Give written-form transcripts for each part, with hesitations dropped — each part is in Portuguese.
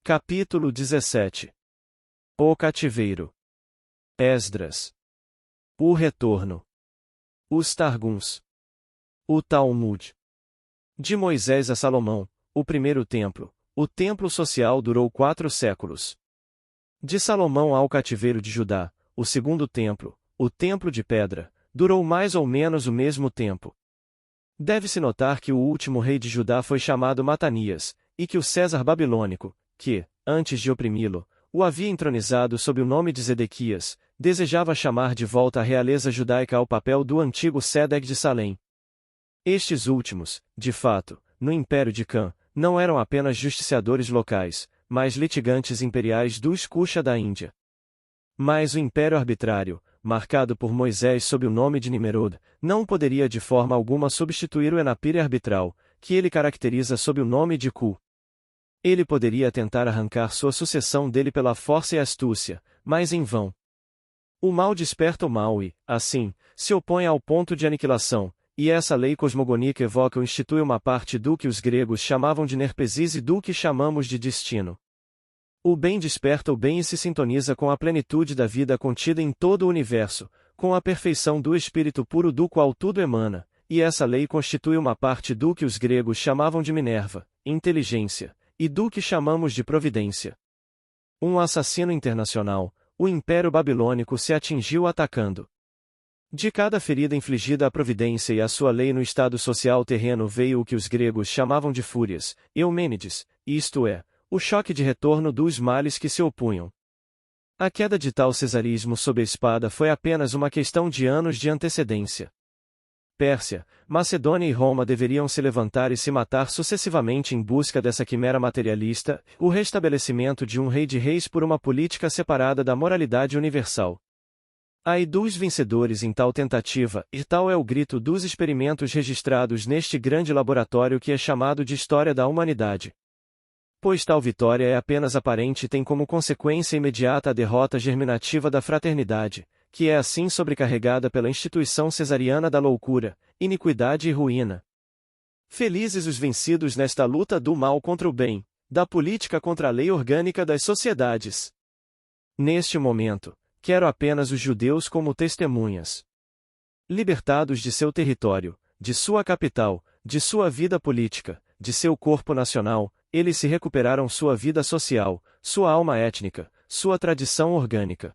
Capítulo 17. O cativeiro. Esdras. O retorno. Os Targums. O Talmud. De Moisés a Salomão, o primeiro templo. O templo social durou 4 séculos. De Salomão ao cativeiro de Judá, o segundo templo, o templo de pedra, durou mais ou menos o mesmo tempo. Deve-se notar que o último rei de Judá foi chamado Matanias, e que o César babilônico, que, antes de oprimi-lo, o havia entronizado sob o nome de Zedequias, desejava chamar de volta a realeza judaica ao papel do antigo Sédec de Salém. Estes últimos, de fato, no Império de Cã, não eram apenas justiciadores locais, mas litigantes imperiais dos Kusha da Índia. Mas o Império arbitrário, marcado por Moisés sob o nome de Nimerod, não poderia de forma alguma substituir o Enapire arbitral, que ele caracteriza sob o nome de Ku. Ele poderia tentar arrancar sua sucessão dele pela força e astúcia, mas em vão. O mal desperta o mal e, assim, se opõe ao ponto de aniquilação, e essa lei cosmogônica evoca ou institui uma parte do que os gregos chamavam de nerpesis e do que chamamos de destino. O bem desperta o bem e se sintoniza com a plenitude da vida contida em todo o universo, com a perfeição do espírito puro do qual tudo emana, e essa lei constitui uma parte do que os gregos chamavam de Minerva, inteligência, e do que chamamos de providência. Um assassino internacional, o Império Babilônico se atingiu atacando. De cada ferida infligida à providência e à sua lei no estado social terreno veio o que os gregos chamavam de fúrias, Eumênides, isto é, o choque de retorno dos males que se opunham. A queda de tal cesarismo sob a espada foi apenas uma questão de anos de antecedência. Pérsia, Macedônia e Roma deveriam se levantar e se matar sucessivamente em busca dessa quimera materialista, o restabelecimento de um rei de reis por uma política separada da moralidade universal. Ai dos vencedores em tal tentativa, e tal é o grito dos experimentos registrados neste grande laboratório que é chamado de história da humanidade. Pois tal vitória é apenas aparente e tem como consequência imediata a derrota germinativa da fraternidade, que é assim sobrecarregada pela instituição cesariana da loucura, iniquidade e ruína. Felizes os vencidos nesta luta do mal contra o bem, da política contra a lei orgânica das sociedades. Neste momento, quero apenas os judeus como testemunhas. Libertados de seu território, de sua capital, de sua vida política, de seu corpo nacional, eles se recuperaram sua vida social, sua alma étnica, sua tradição orgânica.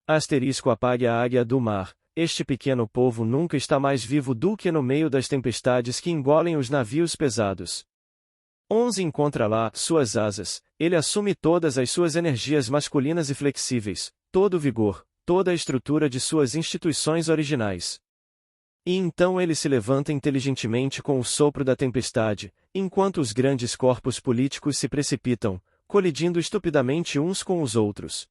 Asterisco apague a águia do mar, este pequeno povo nunca está mais vivo do que no meio das tempestades que engolem os navios pesados. 11 Encontra lá suas asas, ele assume todas as suas energias masculinas e flexíveis, todo o vigor, toda a estrutura de suas instituições originais. E então ele se levanta inteligentemente com o sopro da tempestade, enquanto os grandes corpos políticos se precipitam, colidindo estupidamente uns com os outros.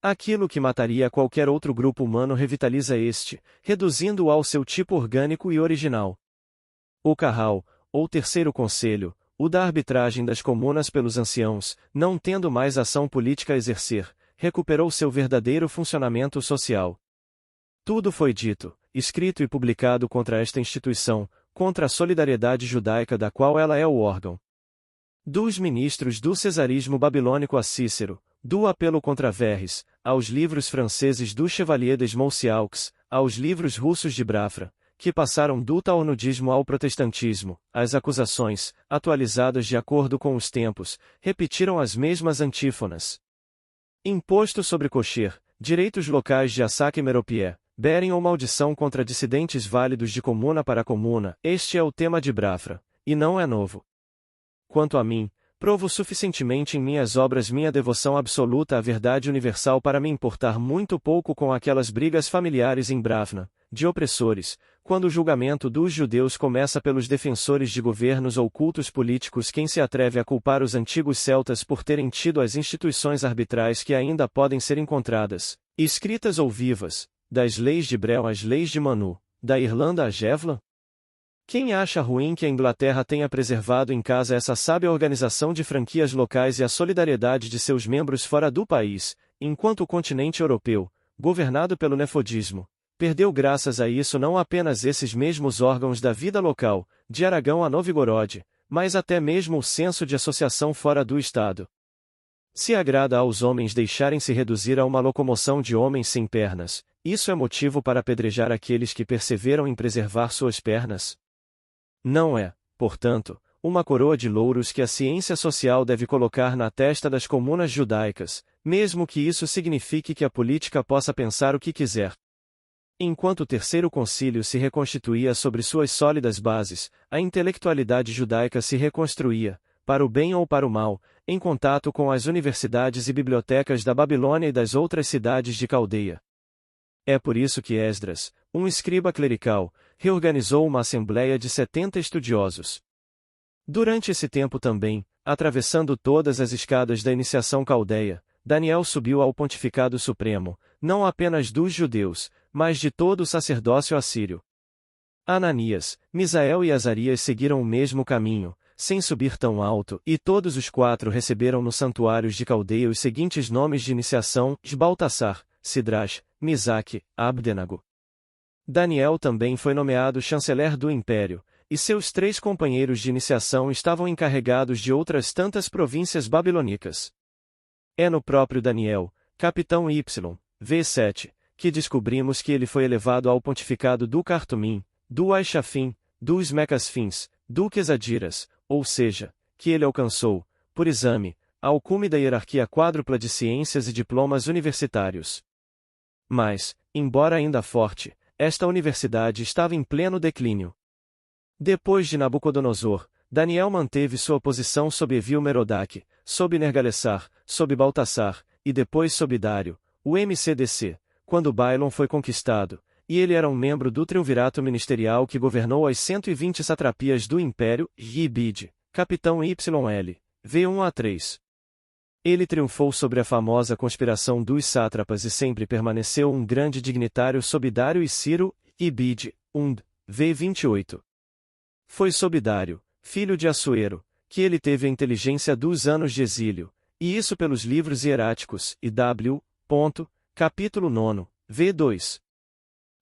Aquilo que mataria qualquer outro grupo humano revitaliza este, reduzindo-o ao seu tipo orgânico e original. O Carral, ou Terceiro Conselho, o da arbitragem das comunas pelos anciãos, não tendo mais ação política a exercer, recuperou seu verdadeiro funcionamento social. Tudo foi dito, escrito e publicado contra esta instituição, contra a solidariedade judaica da qual ela é o órgão. Dos ministros do cesarismo babilônico a Cícero, do apelo contra Verres, aos livros franceses do Chevalier des Monciaux, aos livros russos de Brafra, que passaram do talmudismo ao protestantismo, as acusações, atualizadas de acordo com os tempos, repetiram as mesmas antífonas. Imposto sobre kosher, direitos locais de Assak e Meropié, berem ou maldição contra dissidentes válidos de comuna para comuna, este é o tema de Brafra, e não é novo. Quanto a mim, provo suficientemente em minhas obras minha devoção absoluta à verdade universal para me importar muito pouco com aquelas brigas familiares em Bravna, de opressores, quando o julgamento dos judeus começa pelos defensores de governos ou cultos políticos. Quem se atreve a culpar os antigos celtas por terem tido as instituições arbitrais que ainda podem ser encontradas, escritas ou vivas, das leis de Brel às leis de Manu, da Irlanda a Gevlan? Quem acha ruim que a Inglaterra tenha preservado em casa essa sábia organização de franquias locais e a solidariedade de seus membros fora do país, enquanto o continente europeu, governado pelo nefodismo, perdeu graças a isso não apenas esses mesmos órgãos da vida local, de Aragão a Novgorod, mas até mesmo o senso de associação fora do Estado? Se agrada aos homens deixarem-se reduzir a uma locomoção de homens sem pernas, isso é motivo para apedrejar aqueles que perseveram em preservar suas pernas? Não é, portanto, uma coroa de louros que a ciência social deve colocar na testa das comunas judaicas, mesmo que isso signifique que a política possa pensar o que quiser. Enquanto o Terceiro Concílio se reconstituía sobre suas sólidas bases, a intelectualidade judaica se reconstruía, para o bem ou para o mal, em contato com as universidades e bibliotecas da Babilônia e das outras cidades de Caldeia. É por isso que Esdras, um escriba clerical, reorganizou uma assembleia de 70 estudiosos. Durante esse tempo também, atravessando todas as escadas da iniciação caldeia, Daniel subiu ao pontificado supremo, não apenas dos judeus, mas de todo o sacerdócio assírio. Ananias, Misael e Azarias seguiram o mesmo caminho, sem subir tão alto, e todos os quatro receberam no santuário de Caldeia os seguintes nomes de iniciação: Baltassar, Sidrach, Misaque, Abdenago. Daniel também foi nomeado chanceler do império, e seus 3 companheiros de iniciação estavam encarregados de outras tantas províncias babilônicas. É no próprio Daniel, capitão V7, que descobrimos que ele foi elevado ao pontificado do Cartumim, do Aixafim, dos Mecasfins, do Quesadiras, ou seja, que ele alcançou, por exame, ao cume da hierarquia quádrupla de ciências e diplomas universitários. Mas, embora ainda forte, esta universidade estava em pleno declínio. Depois de Nabucodonosor, Daniel manteve sua posição sob Evil-Merodach, sob Nergalessar, sob Baltassar, e depois sob Dário, o MCDC, quando Babilônia foi conquistado, e ele era um membro do triunvirato ministerial que governou as 120 satrapias do Império, Yibid, capitão YL, V1 a 3. Ele triunfou sobre a famosa conspiração dos sátrapas e sempre permaneceu um grande dignitário sob Dário e Ciro, Ibid, V28. Foi sob Dário, filho de Assuero, que ele teve a inteligência dos anos de exílio, e isso pelos livros hieráticos, e W. Capítulo 9, V2.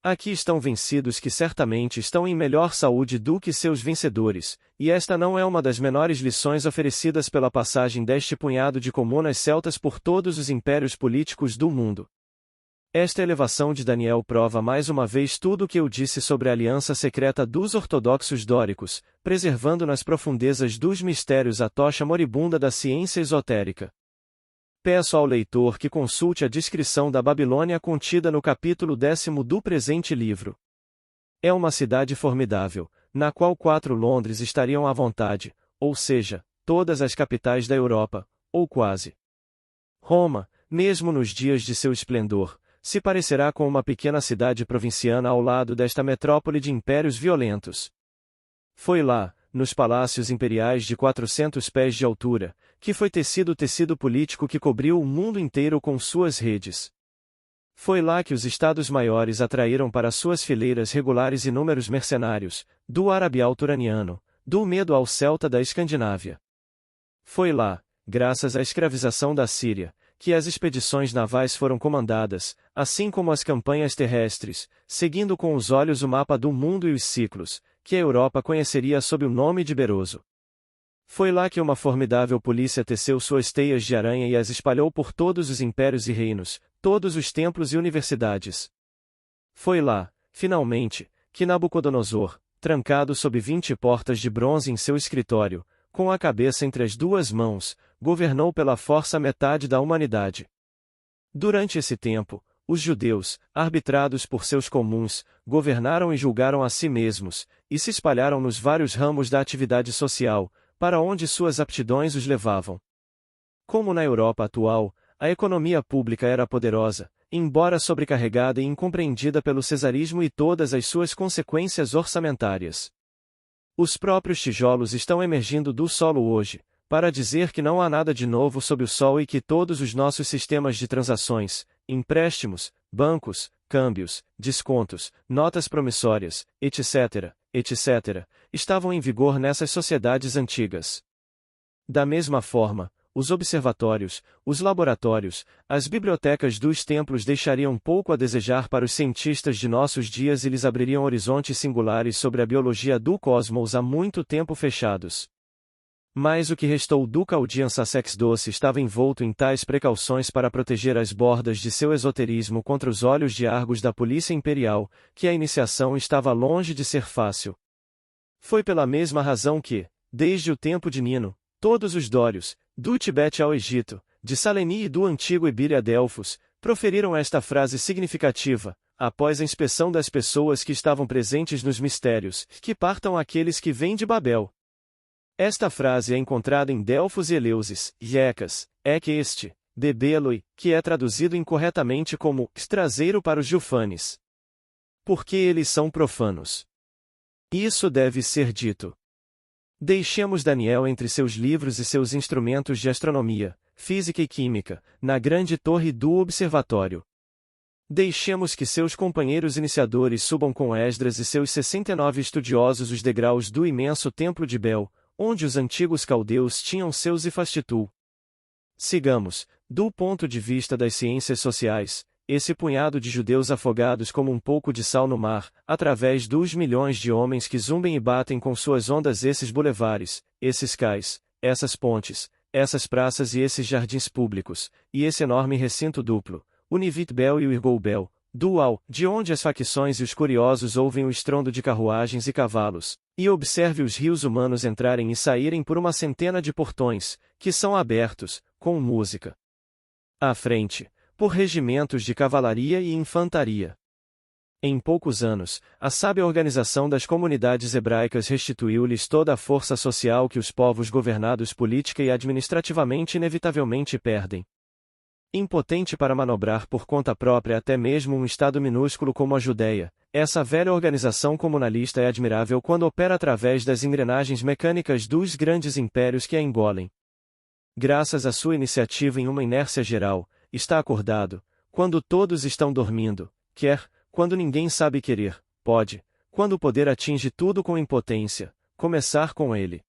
Aqui estão vencidos que certamente estão em melhor saúde do que seus vencedores, e esta não é uma das menores lições oferecidas pela passagem deste punhado de comunas celtas por todos os impérios políticos do mundo. Esta elevação de Daniel prova mais uma vez tudo o que eu disse sobre a aliança secreta dos ortodoxos dóricos, preservando nas profundezas dos mistérios a tocha moribunda da ciência esotérica. Peço ao leitor que consulte a descrição da Babilônia contida no capítulo 10º do presente livro. É uma cidade formidável, na qual 4 Londres estariam à vontade, ou seja, todas as capitais da Europa, ou quase. Roma, mesmo nos dias de seu esplendor, se parecerá com uma pequena cidade provinciana ao lado desta metrópole de impérios violentos. Foi lá, nos palácios imperiais de 400 pés de altura, que foi tecido o tecido político que cobriu o mundo inteiro com suas redes. Foi lá que os estados maiores atraíram para suas fileiras regulares inúmeros mercenários, do árabe turaniano, do medo ao celta da Escandinávia. Foi lá, graças à escravização da Síria, que as expedições navais foram comandadas, assim como as campanhas terrestres, seguindo com os olhos o mapa do mundo e os ciclos, que a Europa conheceria sob o nome de Beroso. Foi lá que uma formidável polícia teceu suas teias de aranha e as espalhou por todos os impérios e reinos, todos os templos e universidades. Foi lá, finalmente, que Nabucodonosor, trancado sob 20 portas de bronze em seu escritório, com a cabeça entre as 2 mãos, governou pela força metade da humanidade. Durante esse tempo, os judeus, arbitrados por seus comuns, governaram e julgaram a si mesmos, e se espalharam nos vários ramos da atividade social, para onde suas aptidões os levavam. Como na Europa atual, a economia pública era poderosa, embora sobrecarregada e incompreendida pelo cesarismo e todas as suas consequências orçamentárias. Os próprios tijolos estão emergindo do solo hoje, para dizer que não há nada de novo sob o sol e que todos os nossos sistemas de transações, empréstimos, bancos, câmbios, descontos, notas promissórias, etc., estavam em vigor nessas sociedades antigas. Da mesma forma, os observatórios, os laboratórios, as bibliotecas dos templos deixariam pouco a desejar para os cientistas de nossos dias e lhes abririam horizontes singulares sobre a biologia do cosmos há muito tempo fechados. Mas o que restou do Chaldean Sussex doce estava envolto em tais precauções para proteger as bordas de seu esoterismo contra os olhos de Argos da polícia imperial, que a iniciação estava longe de ser fácil. Foi pela mesma razão que, desde o tempo de Nino, todos os dórios, do Tibete ao Egito, de Saleni e do antigo Ebire a Delfos, proferiram esta frase significativa, após a inspeção das pessoas que estavam presentes nos mistérios, que partam aqueles que vêm de Babel. Esta frase é encontrada em Delfos e Eleusis, Iecas, Ec este, de Beloi, que é traduzido incorretamente como traseiro para os Jufanes. Porque eles são profanos. Isso deve ser dito. Deixemos Daniel entre seus livros e seus instrumentos de astronomia, física e química, na grande torre do observatório. Deixemos que seus companheiros iniciadores subam com Esdras e seus 69 estudiosos os degraus do imenso templo de Bel, onde os antigos caldeus tinham seus Ifastitul. Sigamos, do ponto de vista das ciências sociais, esse punhado de judeus afogados como um pouco de sal no mar, através dos milhões de homens que zumbem e batem com suas ondas esses bulevares, esses cais, essas pontes, essas praças e esses jardins públicos, e esse enorme recinto duplo, o Nivit Bel e o Irgol Bel, dual, de onde as facções e os curiosos ouvem o estrondo de carruagens e cavalos, e observe os rios humanos entrarem e saírem por uma centena de portões, que são abertos, com música. À frente, por regimentos de cavalaria e infantaria. Em poucos anos, a sábia organização das comunidades hebraicas restituiu-lhes toda a força social que os povos governados política e administrativamente inevitavelmente perdem. Impotente para manobrar por conta própria até mesmo um estado minúsculo como a Judéia, essa velha organização comunalista é admirável quando opera através das engrenagens mecânicas dos grandes impérios que a engolem. Graças à sua iniciativa em uma inércia geral, está acordado, quando todos estão dormindo, quer, quando ninguém sabe querer, pode, quando o poder atinge tudo com impotência, começar com ele.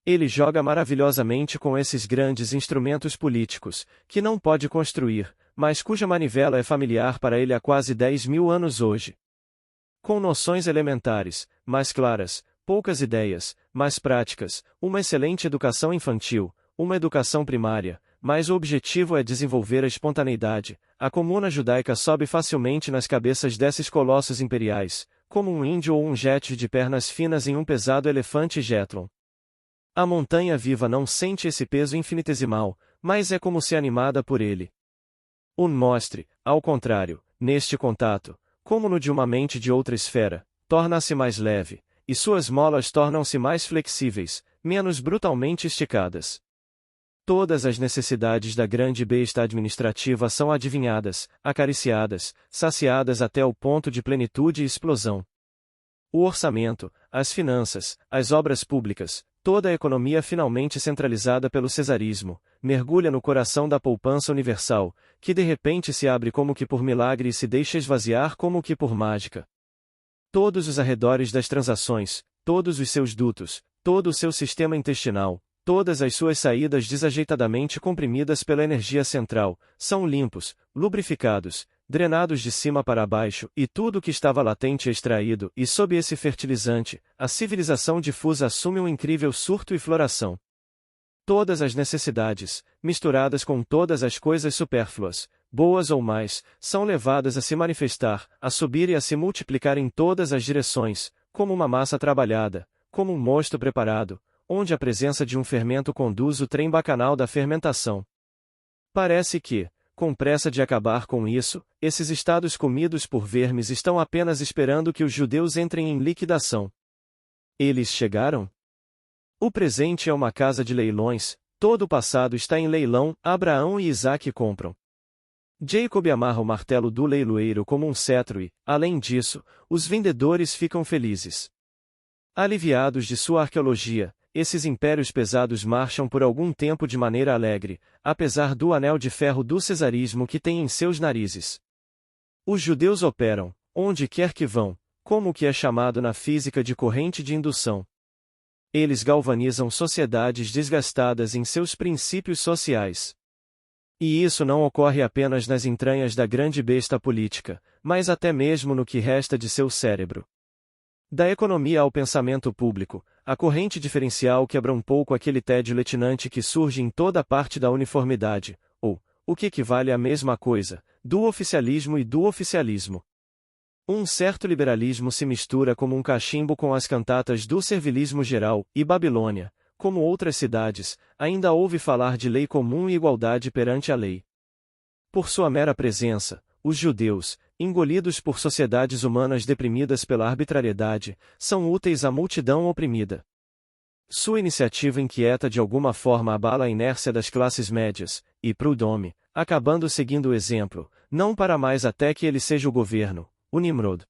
Ele joga maravilhosamente com esses grandes instrumentos políticos, que não pode construir, mas cuja manivela é familiar para ele há quase 10.000 anos hoje. Com noções elementares, mais claras, poucas ideias, mais práticas, uma excelente educação infantil, uma educação primária, mas o objetivo é desenvolver a espontaneidade. A comuna judaica sobe facilmente nas cabeças desses colossos imperiais, como um índio ou um jet de pernas finas em um pesado elefante Jetlon. A montanha viva não sente esse peso infinitesimal, mas é como se animada por ele. O mostre, ao contrário, neste contato, como no de uma mente de outra esfera, torna-se mais leve, e suas molas tornam-se mais flexíveis, menos brutalmente esticadas. Todas as necessidades da grande besta administrativa são adivinhadas, acariciadas, saciadas até o ponto de plenitude e explosão. O orçamento, as finanças, as obras públicas, toda a economia finalmente centralizada pelo cesarismo, mergulha no coração da poupança universal, que de repente se abre como que por milagre e se deixa esvaziar como que por mágica. Todos os arredores das transações, todos os seus dutos, todo o seu sistema intestinal, todas as suas saídas desajeitadamente comprimidas pela energia central, são limpos, lubrificados, drenados de cima para baixo, e tudo o que estava latente é extraído, e sob esse fertilizante, a civilização difusa assume um incrível surto e floração. Todas as necessidades, misturadas com todas as coisas supérfluas, boas ou mais, são levadas a se manifestar, a subir e a se multiplicar em todas as direções, como uma massa trabalhada, como um mosto preparado, onde a presença de um fermento conduz o trem bacanal da fermentação. Parece que, com pressa de acabar com isso, esses estados comidos por vermes estão apenas esperando que os judeus entrem em liquidação. Eles chegaram? O presente é uma casa de leilões, todo o passado está em leilão, Abraão e Isaque compram. Jacob amarra o martelo do leiloeiro como um cetro e, além disso, os vendedores ficam felizes. Aliviados de sua arqueologia, esses impérios pesados marcham por algum tempo de maneira alegre, apesar do anel de ferro do cesarismo que tem em seus narizes. Os judeus operam, onde quer que vão, como o que é chamado na física de corrente de indução. Eles galvanizam sociedades desgastadas em seus princípios sociais. E isso não ocorre apenas nas entranhas da grande besta política, mas até mesmo no que resta de seu cérebro. Da economia ao pensamento público, a corrente diferencial quebra um pouco aquele tédio letinante que surge em toda parte da uniformidade, ou, o que equivale à mesma coisa, do oficialismo e do oficialismo. Um certo liberalismo se mistura como um cachimbo com as cantatas do servilismo geral, e Babilônia, como outras cidades, ainda ouve falar de lei comum e igualdade perante a lei. Por sua mera presença, os judeus, engolidos por sociedades humanas deprimidas pela arbitrariedade, são úteis à multidão oprimida. Sua iniciativa inquieta de alguma forma abala a inércia das classes médias, e Prudhomme, acabando seguindo o exemplo, não para mais até que ele seja o governo, o Nimrod.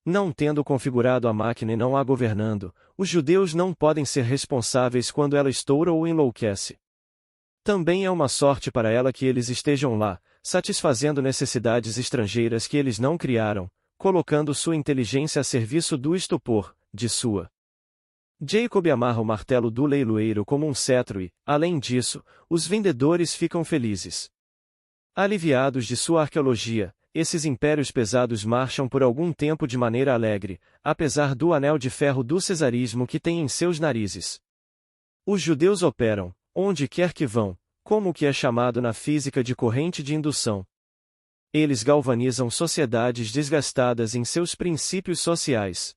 Não tendo configurado a máquina e não a governando, os judeus não podem ser responsáveis quando ela estoura ou enlouquece. Também é uma sorte para ela que eles estejam lá, satisfazendo necessidades estrangeiras que eles não criaram, colocando sua inteligência a serviço do estupor, de sua. Jacob amarra o martelo do leiloeiro como um cetro e, além disso, os vendedores ficam felizes. Aliviados de sua arqueologia, esses impérios pesados marcham por algum tempo de maneira alegre, apesar do anel de ferro do cesarismo que tem em seus narizes. Os judeus operam, onde quer que vão, como o que é chamado na física de corrente de indução. Eles galvanizam sociedades desgastadas em seus princípios sociais.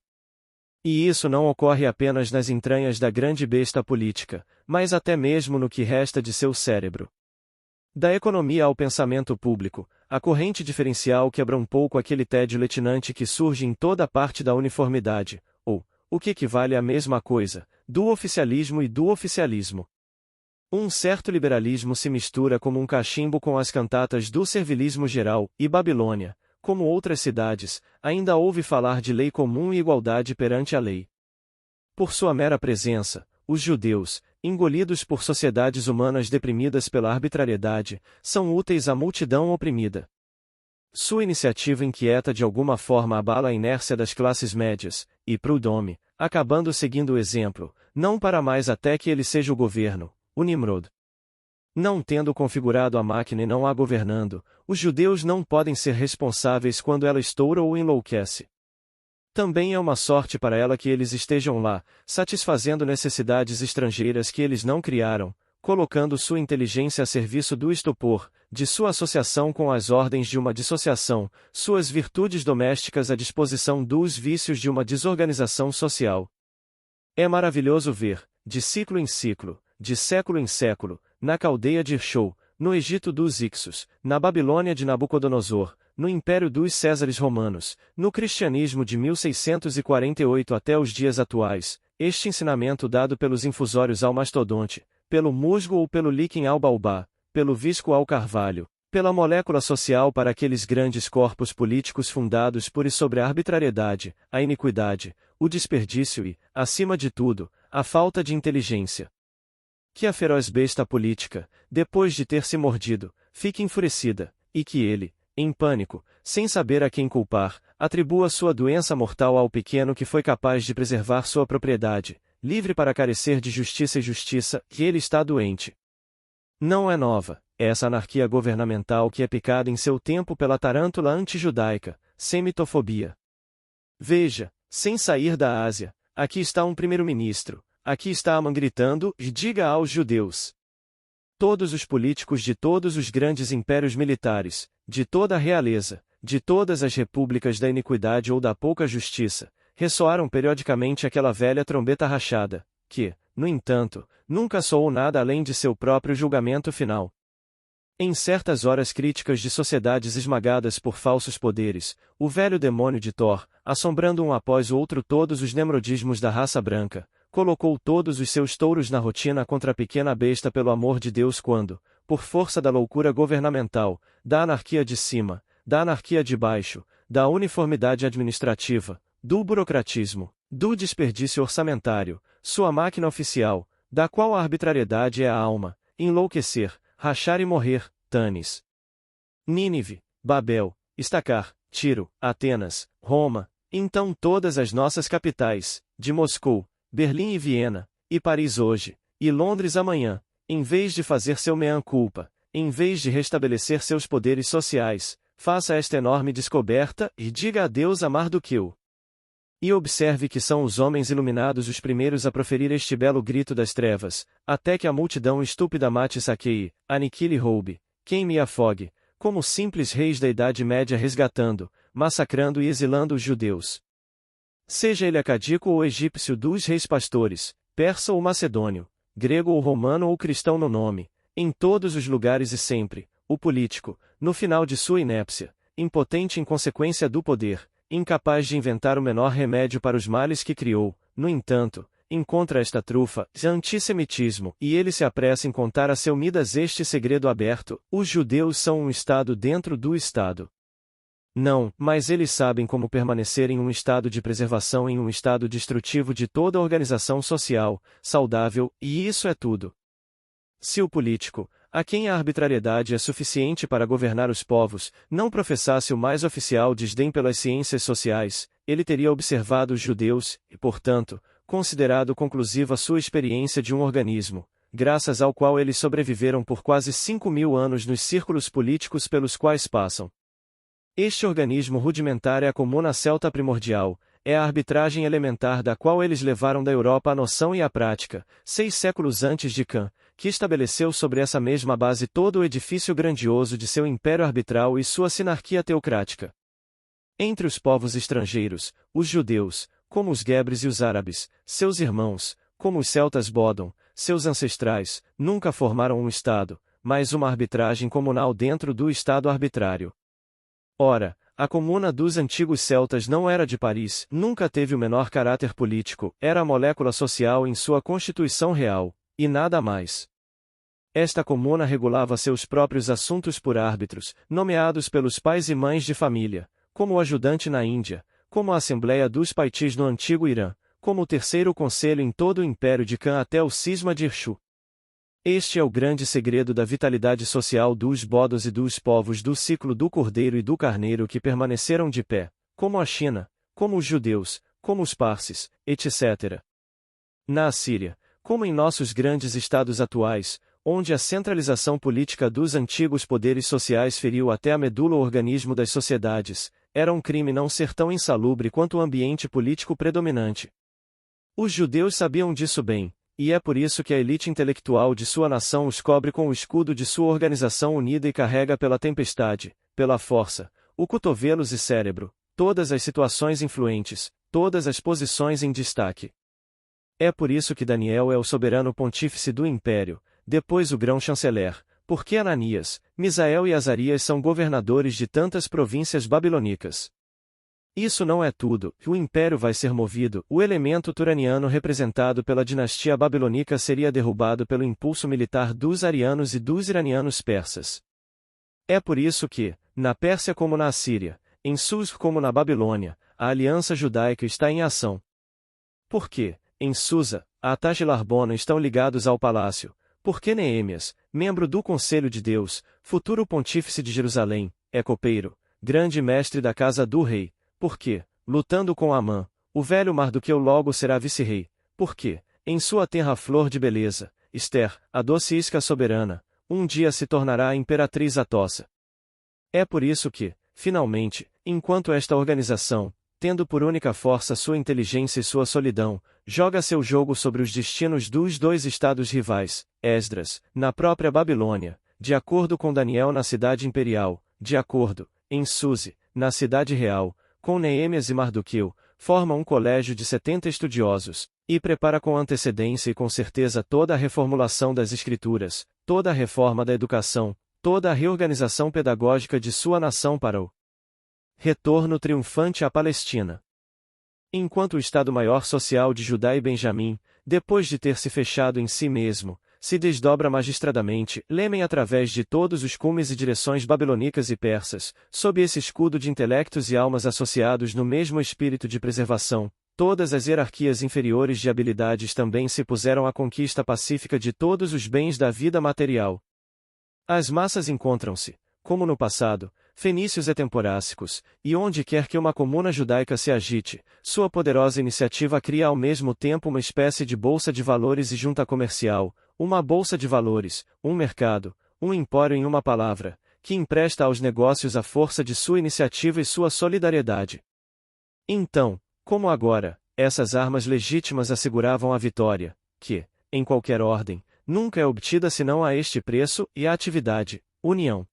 E isso não ocorre apenas nas entranhas da grande besta política, mas até mesmo no que resta de seu cérebro. Da economia ao pensamento público, a corrente diferencial quebra um pouco aquele tédio letinante que surge em toda parte da uniformidade, ou, o que equivale à mesma coisa, do oficialismo e do oficialismo. Um certo liberalismo se mistura como um cachimbo com as cantatas do servilismo geral, e Babilônia, como outras cidades, ainda ouve falar de lei comum e igualdade perante a lei. Por sua mera presença, os judeus, engolidos por sociedades humanas deprimidas pela arbitrariedade, são úteis à multidão oprimida. Sua iniciativa inquieta de alguma forma abala a inércia das classes médias, e Prudhomme, acabando seguindo o exemplo, não para mais até que ele seja o governo, o Nimrod. Não tendo configurado a máquina e não a governando, os judeus não podem ser responsáveis quando ela estoura ou enlouquece. Também é uma sorte para ela que eles estejam lá, satisfazendo necessidades estrangeiras que eles não criaram, colocando sua inteligência a serviço do estupor, de sua associação com as ordens de uma dissociação, suas virtudes domésticas à disposição dos vícios de uma desorganização social. É maravilhoso ver, de ciclo em ciclo, de século em século, na Caldeia de Irshou, no Egito dos Ixos, na Babilônia de Nabucodonosor, no Império dos Césares Romanos, no cristianismo de 1648 até os dias atuais, este ensinamento dado pelos infusórios ao mastodonte, pelo musgo ou pelo líquen ao baobá, pelo visco ao carvalho, pela molécula social para aqueles grandes corpos políticos fundados por e sobre a arbitrariedade, a iniquidade, o desperdício e, acima de tudo, a falta de inteligência. Que a feroz besta política, depois de ter se mordido, fique enfurecida, e que ele, em pânico, sem saber a quem culpar, atribua sua doença mortal ao pequeno que foi capaz de preservar sua propriedade, livre para carecer de justiça e justiça, que ele está doente. Não é nova, essa anarquia governamental que é picada em seu tempo pela tarântula antijudaica, semitofobia. Veja, sem sair da Ásia, aqui está um primeiro-ministro, aqui está Aman gritando, e diga aos judeus. Todos os políticos de todos os grandes impérios militares, de toda a realeza, de todas as repúblicas da iniquidade ou da pouca justiça, ressoaram periodicamente aquela velha trombeta rachada, que, no entanto, nunca soou nada além de seu próprio julgamento final. Em certas horas críticas de sociedades esmagadas por falsos poderes, o velho demônio de Thor, assombrando um após o outro todos os nemrodismos da raça branca, colocou todos os seus touros na rotina contra a pequena besta pelo amor de Deus quando, por força da loucura governamental, da anarquia de cima, da anarquia de baixo, da uniformidade administrativa, do burocratismo, do desperdício orçamentário, sua máquina oficial, da qual a arbitrariedade é a alma, enlouquecer, rachar e morrer, Tanis. Nínive, Babel, Estacar, Tiro, Atenas, Roma, então todas as nossas capitais, de Moscou, Berlim e Viena, e Paris hoje, e Londres amanhã, em vez de fazer seu meia-culpa, em vez de restabelecer seus poderes sociais, faça esta enorme descoberta e diga adeus a Mardoqueu. E observe que são os homens iluminados os primeiros a proferir este belo grito das trevas, até que a multidão estúpida mate e saqueie, aniquile e roube, queime e afogue, como simples reis da Idade Média resgatando, massacrando e exilando os judeus. Seja ele acadico ou egípcio dos reis pastores, persa ou macedônio, grego ou romano ou cristão no nome, em todos os lugares e sempre, o político, no final de sua inépcia, impotente em consequência do poder, incapaz de inventar o menor remédio para os males que criou, no entanto, encontra esta trufa, antissemitismo, e ele se apressa em contar a seu Midas este segredo aberto: os judeus são um Estado dentro do Estado. Não, mas eles sabem como permanecer em um estado de preservação em um estado destrutivo de toda a organização social, saudável, e isso é tudo. Se o político, a quem a arbitrariedade é suficiente para governar os povos, não professasse o mais oficial desdém pelas ciências sociais, ele teria observado os judeus, e, portanto, considerado conclusiva sua experiência de um organismo, graças ao qual eles sobreviveram por quase 5.000 anos nos círculos políticos pelos quais passam. Este organismo rudimentar é a comuna celta primordial, é a arbitragem elementar da qual eles levaram da Europa a noção e a prática, 6 séculos antes de Kant, que estabeleceu sobre essa mesma base todo o edifício grandioso de seu império arbitral e sua sinarquia teocrática. Entre os povos estrangeiros, os judeus, como os guebres e os árabes, seus irmãos, como os celtas bodam, seus ancestrais, nunca formaram um Estado, mas uma arbitragem comunal dentro do Estado arbitrário. Ora, a comuna dos antigos celtas não era de Paris, nunca teve o menor caráter político, era a molécula social em sua constituição real, e nada mais. Esta comuna regulava seus próprios assuntos por árbitros, nomeados pelos pais e mães de família, como o ajudante na Índia, como a Assembleia dos Paitis no antigo Irã, como o terceiro conselho em todo o Império de Khan até o cisma de Irshu. Este é o grande segredo da vitalidade social dos bodos e dos povos do ciclo do cordeiro e do carneiro que permaneceram de pé, como a China, como os judeus, como os parsis, etc. Na Assíria, como em nossos grandes estados atuais, onde a centralização política dos antigos poderes sociais feriu até a medula o organismo das sociedades, era um crime não ser tão insalubre quanto o ambiente político predominante. Os judeus sabiam disso bem, e é por isso que a elite intelectual de sua nação os cobre com o escudo de sua organização unida e carrega pela tempestade, pela força, o cotovelos e cérebro, todas as situações influentes, todas as posições em destaque. É por isso que Daniel é o soberano pontífice do império, depois o grão-chanceler, porque Ananias, Misael e Azarias são governadores de tantas províncias babilônicas. Isso não é tudo, o império vai ser movido, o elemento turaniano representado pela dinastia babilônica seria derrubado pelo impulso militar dos arianos e dos iranianos persas. É por isso que, na Pérsia como na Assíria, em Sus como na Babilônia, a aliança judaica está em ação. Porque, em Susa, Atash e Larbona estão ligados ao palácio, porque Neemias, membro do Conselho de Deus, futuro pontífice de Jerusalém, é copeiro, grande mestre da casa do rei, porque, lutando com Amã, o velho Mardoqueu logo será vice-rei, porque, em sua terra flor de beleza, Esther, a doce isca soberana, um dia se tornará a imperatriz Atossa. É por isso que, finalmente, enquanto esta organização, tendo por única força sua inteligência e sua solidão, joga seu jogo sobre os destinos dos 2 estados rivais, Esdras, na própria Babilônia, de acordo com Daniel na cidade imperial, de acordo, em Suze, na cidade real, com Neemias e Mardoqueu, forma um colégio de 70 estudiosos, e prepara com antecedência e com certeza toda a reformulação das escrituras, toda a reforma da educação, toda a reorganização pedagógica de sua nação para o retorno triunfante à Palestina. Enquanto o Estado-Maior social de Judá e Benjamim, depois de ter se fechado em si mesmo, se desdobra magistradamente, lemem através de todos os cumes e direções babilônicas e persas, sob esse escudo de intelectos e almas associados no mesmo espírito de preservação, todas as hierarquias inferiores de habilidades também se puseram à conquista pacífica de todos os bens da vida material. As massas encontram-se, como no passado, fenícios e temporácicos, e onde quer que uma comuna judaica se agite, sua poderosa iniciativa cria ao mesmo tempo uma espécie de bolsa de valores e junta comercial, uma bolsa de valores, um mercado, um empório em uma palavra, que empresta aos negócios a força de sua iniciativa e sua solidariedade. Então, Como agora, essas armas legítimas asseguravam a vitória, que, em qualquer ordem, nunca é obtida senão a este preço e a atividade, união.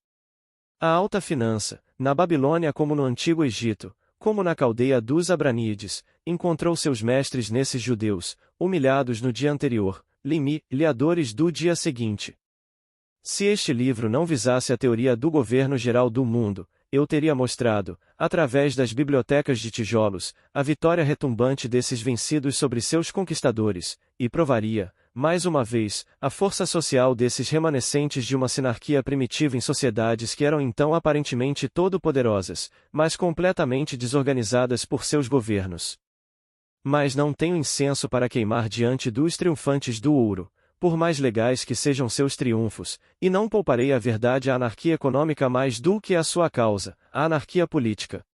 A alta finança, na Babilônia como no Antigo Egito, como na caldeia dos Abranídeos, encontrou seus mestres nesses judeus, humilhados no dia anterior, liadores do dia seguinte. Se este livro não visasse a teoria do governo geral do mundo, eu teria mostrado, através das bibliotecas de tijolos, a vitória retumbante desses vencidos sobre seus conquistadores, e provaria, mais uma vez, a força social desses remanescentes de uma sinarquia primitiva em sociedades que eram então aparentemente todo-poderosas, mas completamente desorganizadas por seus governos. Mas não tenho incenso para queimar diante dos triunfantes do ouro, por mais legais que sejam seus triunfos, e não pouparei a verdade à anarquia econômica mais do que a sua causa, a anarquia política.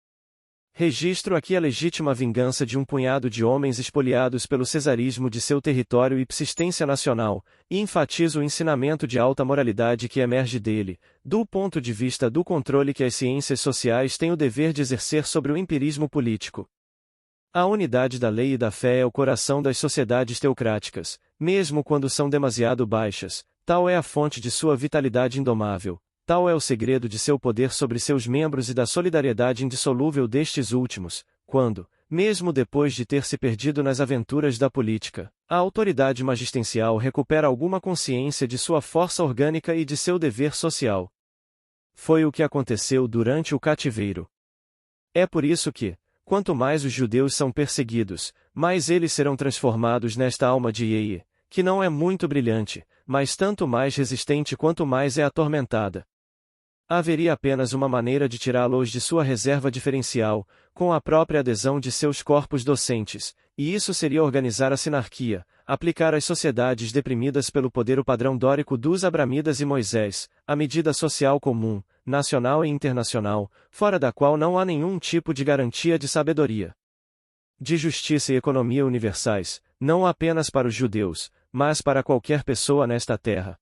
Registro aqui a legítima vingança de um punhado de homens espoliados pelo cesarismo de seu território e subsistência nacional, e enfatizo o ensinamento de alta moralidade que emerge dele, do ponto de vista do controle que as ciências sociais têm o dever de exercer sobre o empirismo político. A unidade da lei e da fé é o coração das sociedades teocráticas, mesmo quando são demasiado baixas, tal é a fonte de sua vitalidade indomável, tal é o segredo de seu poder sobre seus membros e da solidariedade indissolúvel destes últimos, quando, mesmo depois de ter se perdido nas aventuras da política, a autoridade magistencial recupera alguma consciência de sua força orgânica e de seu dever social. Foi o que aconteceu durante o cativeiro. É por isso que, quanto mais os judeus são perseguidos, mais eles serão transformados nesta alma de Ie, que não é muito brilhante, mas tanto mais resistente quanto mais é atormentada. Haveria apenas uma maneira de tirá-los de sua reserva diferencial, com a própria adesão de seus corpos docentes, e isso seria organizar a sinarquia, aplicar às sociedades deprimidas pelo poder o padrão dórico dos Abramidas e Moisés, a medida social comum, nacional e internacional, fora da qual não há nenhum tipo de garantia de sabedoria. De justiça e economia universais, não apenas para os judeus, mas para qualquer pessoa nesta terra.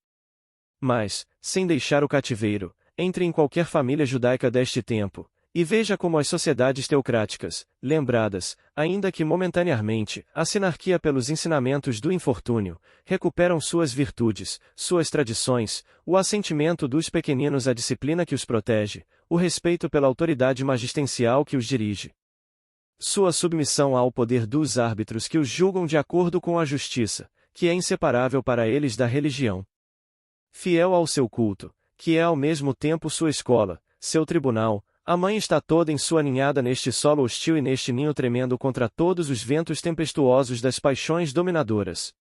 Mas, sem deixar o cativeiro, entre em qualquer família judaica deste tempo, e veja como as sociedades teocráticas, lembradas, ainda que momentaneamente, a sinarquia pelos ensinamentos do infortúnio, recuperam suas virtudes, suas tradições, o assentimento dos pequeninos à disciplina que os protege, o respeito pela autoridade magistencial que os dirige. Sua submissão ao poder dos árbitros que os julgam de acordo com a justiça, que é inseparável para eles da religião. Fiel ao seu culto, que é ao mesmo tempo sua escola, seu tribunal, a mãe está toda em sua ninhada neste solo hostil e neste ninho tremendo contra todos os ventos tempestuosos das paixões dominadoras.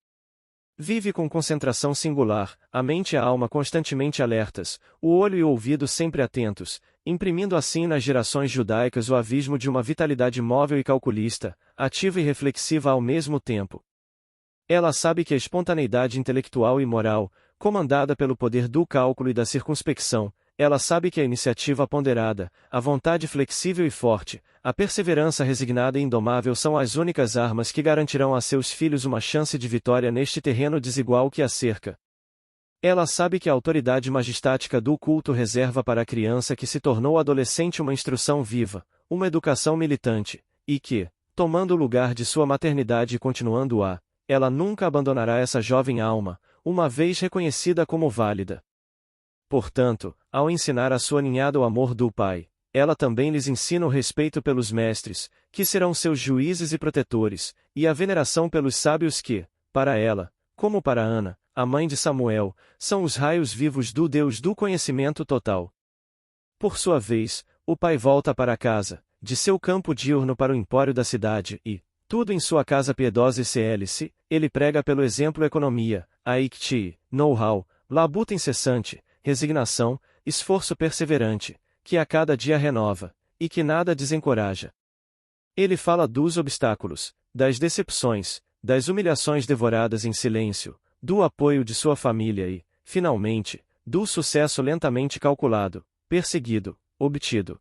Vive com concentração singular, a mente e a alma constantemente alertas, o olho e o ouvido sempre atentos, imprimindo assim nas gerações judaicas o avismo de uma vitalidade móvel e calculista, ativa e reflexiva ao mesmo tempo. Ela sabe que a espontaneidade intelectual e moral, comandada pelo poder do cálculo e da circunspecção, ela sabe que a iniciativa ponderada, a vontade flexível e forte, a perseverança resignada e indomável são as únicas armas que garantirão a seus filhos uma chance de vitória neste terreno desigual que a cerca. Ela sabe que a autoridade majestática do culto reserva para a criança que se tornou adolescente uma instrução viva, uma educação militante, e que, tomando o lugar de sua maternidade e continuando-a, ela nunca abandonará essa jovem alma, uma vez reconhecida como válida. Portanto, ao ensinar a sua ninhada o amor do Pai, ela também lhes ensina o respeito pelos mestres, que serão seus juízes e protetores, e a veneração pelos sábios que, para ela, como para Ana, a mãe de Samuel, são os raios vivos do Deus do conhecimento total. Por sua vez, o pai volta para casa, de seu campo diurno para o empório da cidade e, tudo em sua casa piedosa e cl-se, ele prega pelo exemplo economia, aikti, know-how, labuta incessante, resignação, esforço perseverante, que a cada dia renova, e que nada desencoraja. Ele fala dos obstáculos, das decepções, das humilhações devoradas em silêncio, do apoio de sua família e, finalmente, do sucesso lentamente calculado, perseguido, obtido.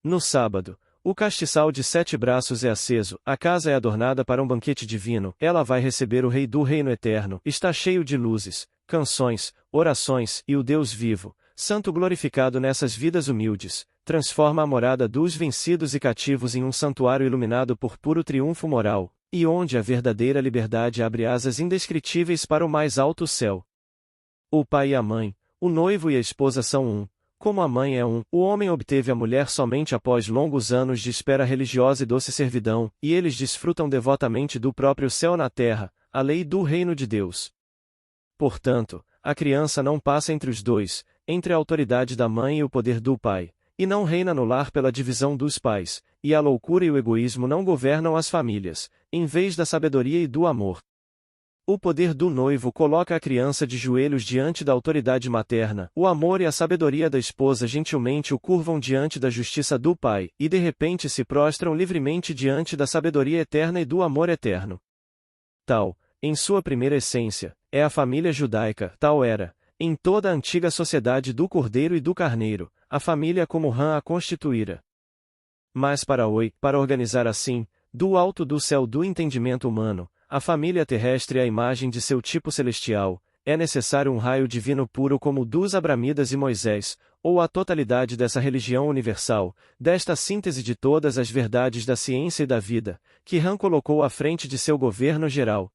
No sábado, o castiçal de 7 braços é aceso, a casa é adornada para um banquete divino, ela vai receber o Rei do Reino Eterno, está cheio de luzes, canções, orações e o Deus vivo, santo glorificado nessas vidas humildes, transforma a morada dos vencidos e cativos em um santuário iluminado por puro triunfo moral, e onde a verdadeira liberdade abre asas indescritíveis para o mais alto céu. O pai e a mãe, o noivo e a esposa são um. Como a mãe é um, o homem obteve a mulher somente após longos anos de espera religiosa e doce servidão, e eles desfrutam devotamente do próprio céu na terra, a lei do reino de Deus. Portanto, a criança não passa entre os dois, entre a autoridade da mãe e o poder do pai, e não reina no lar pela divisão dos pais, e a loucura e o egoísmo não governam as famílias, em vez da sabedoria e do amor. O poder do noivo coloca a criança de joelhos diante da autoridade materna, o amor e a sabedoria da esposa gentilmente o curvam diante da justiça do pai, e de repente se prostram livremente diante da sabedoria eterna e do amor eterno. Tal, em sua primeira essência, é a família judaica, tal era, em toda a antiga sociedade do cordeiro e do carneiro, a família como Ram a constituíra. Mas para organizar assim, do alto do céu do entendimento humano, a família terrestre é a imagem de seu tipo celestial, é necessário um raio divino puro como o dos Abramidas e Moisés, ou a totalidade dessa religião universal, desta síntese de todas as verdades da ciência e da vida, que Ram colocou à frente de seu governo geral.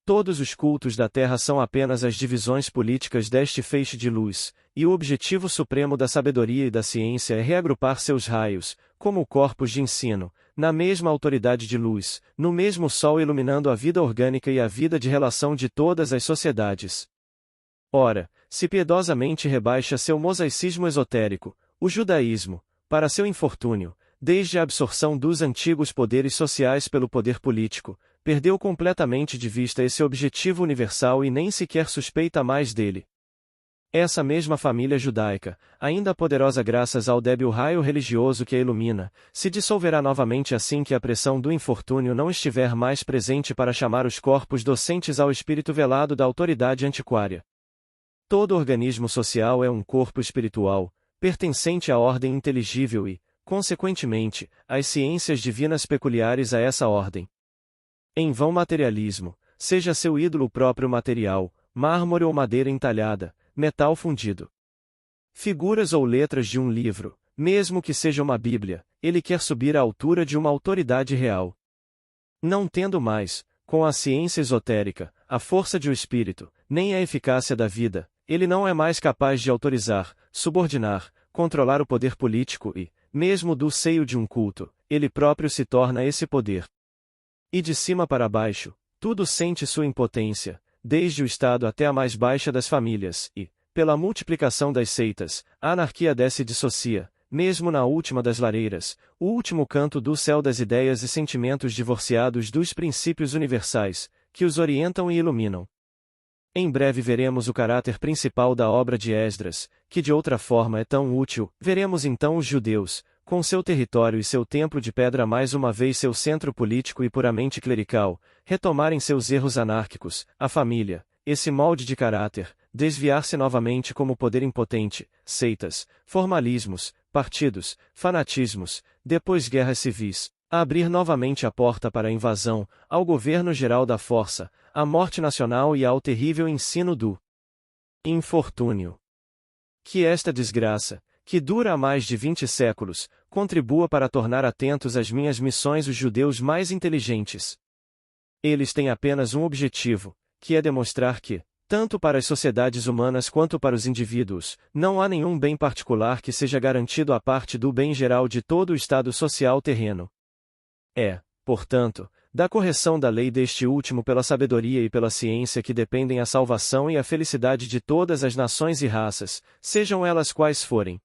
Todos os cultos da terra são apenas as divisões políticas deste feixe de luz, e o objetivo supremo da sabedoria e da ciência é reagrupar seus raios, como corpos de ensino, na mesma autoridade de luz, no mesmo sol iluminando a vida orgânica e a vida de relação de todas as sociedades. Ora, se piedosamente rebaixa seu mosaicismo esotérico, o judaísmo, para seu infortúnio, desde a absorção dos antigos poderes sociais pelo poder político, perdeu completamente de vista esse objetivo universal e nem sequer suspeita mais dele. Essa mesma família judaica, ainda poderosa graças ao débil raio religioso que a ilumina, se dissolverá novamente assim que a pressão do infortúnio não estiver mais presente para chamar os corpos docentes ao espírito velado da autoridade antiquária. Todo organismo social é um corpo espiritual, pertencente à ordem inteligível e, consequentemente, às ciências divinas peculiares a essa ordem. Em vão materialismo, seja seu ídolo próprio material, mármore ou madeira entalhada, metal fundido. Figuras ou letras de um livro, mesmo que seja uma Bíblia, ele quer subir à altura de uma autoridade real. Não tendo mais, com a ciência esotérica, a força de um espírito, nem a eficácia da vida, ele não é mais capaz de autorizar, subordinar, controlar o poder político e, mesmo do seio de um culto, ele próprio se torna esse poder. E de cima para baixo, tudo sente sua impotência, desde o Estado até a mais baixa das famílias, e, pela multiplicação das seitas, a anarquia desce e dissocia, mesmo na última das lareiras, o último canto do céu das ideias e sentimentos divorciados dos princípios universais, que os orientam e iluminam. Em breve veremos o caráter principal da obra de Esdras, que de outra forma é tão útil, veremos então os judeus, com seu território e seu templo de pedra mais uma vez seu centro político e puramente clerical, retomarem seus erros anárquicos, a família, esse molde de caráter, desviar-se novamente como poder impotente, seitas, formalismos, partidos, fanatismos, depois guerras civis, a abrir novamente a porta para a invasão, ao governo geral da força, à morte nacional e ao terrível ensino do infortúnio. Que esta desgraça, que dura há mais de 20 séculos, contribua para tornar atentos às minhas missões os judeus mais inteligentes. Eles têm apenas um objetivo, que é demonstrar que, tanto para as sociedades humanas quanto para os indivíduos, não há nenhum bem particular que seja garantido à parte do bem geral de todo o estado social terreno. É, portanto, da correção da lei deste último pela sabedoria e pela ciência que dependem a salvação e a felicidade de todas as nações e raças, sejam elas quais forem.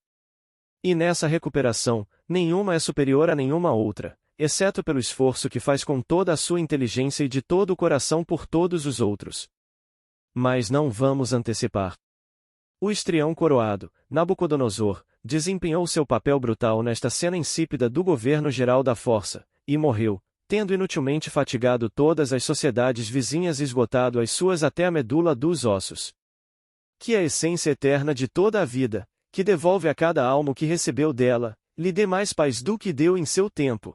E nessa recuperação, nenhuma é superior a nenhuma outra, exceto pelo esforço que faz com toda a sua inteligência e de todo o coração por todos os outros. Mas não vamos antecipar. O histrião coroado, Nabucodonosor, desempenhou seu papel brutal nesta cena insípida do governo geral da força, e morreu, tendo inutilmente fatigado todas as sociedades vizinhas e esgotado as suas até a medula dos ossos. Que a essência eterna de toda a vida, que devolve a cada alma o que recebeu dela, lhe dê mais paz do que deu em seu tempo.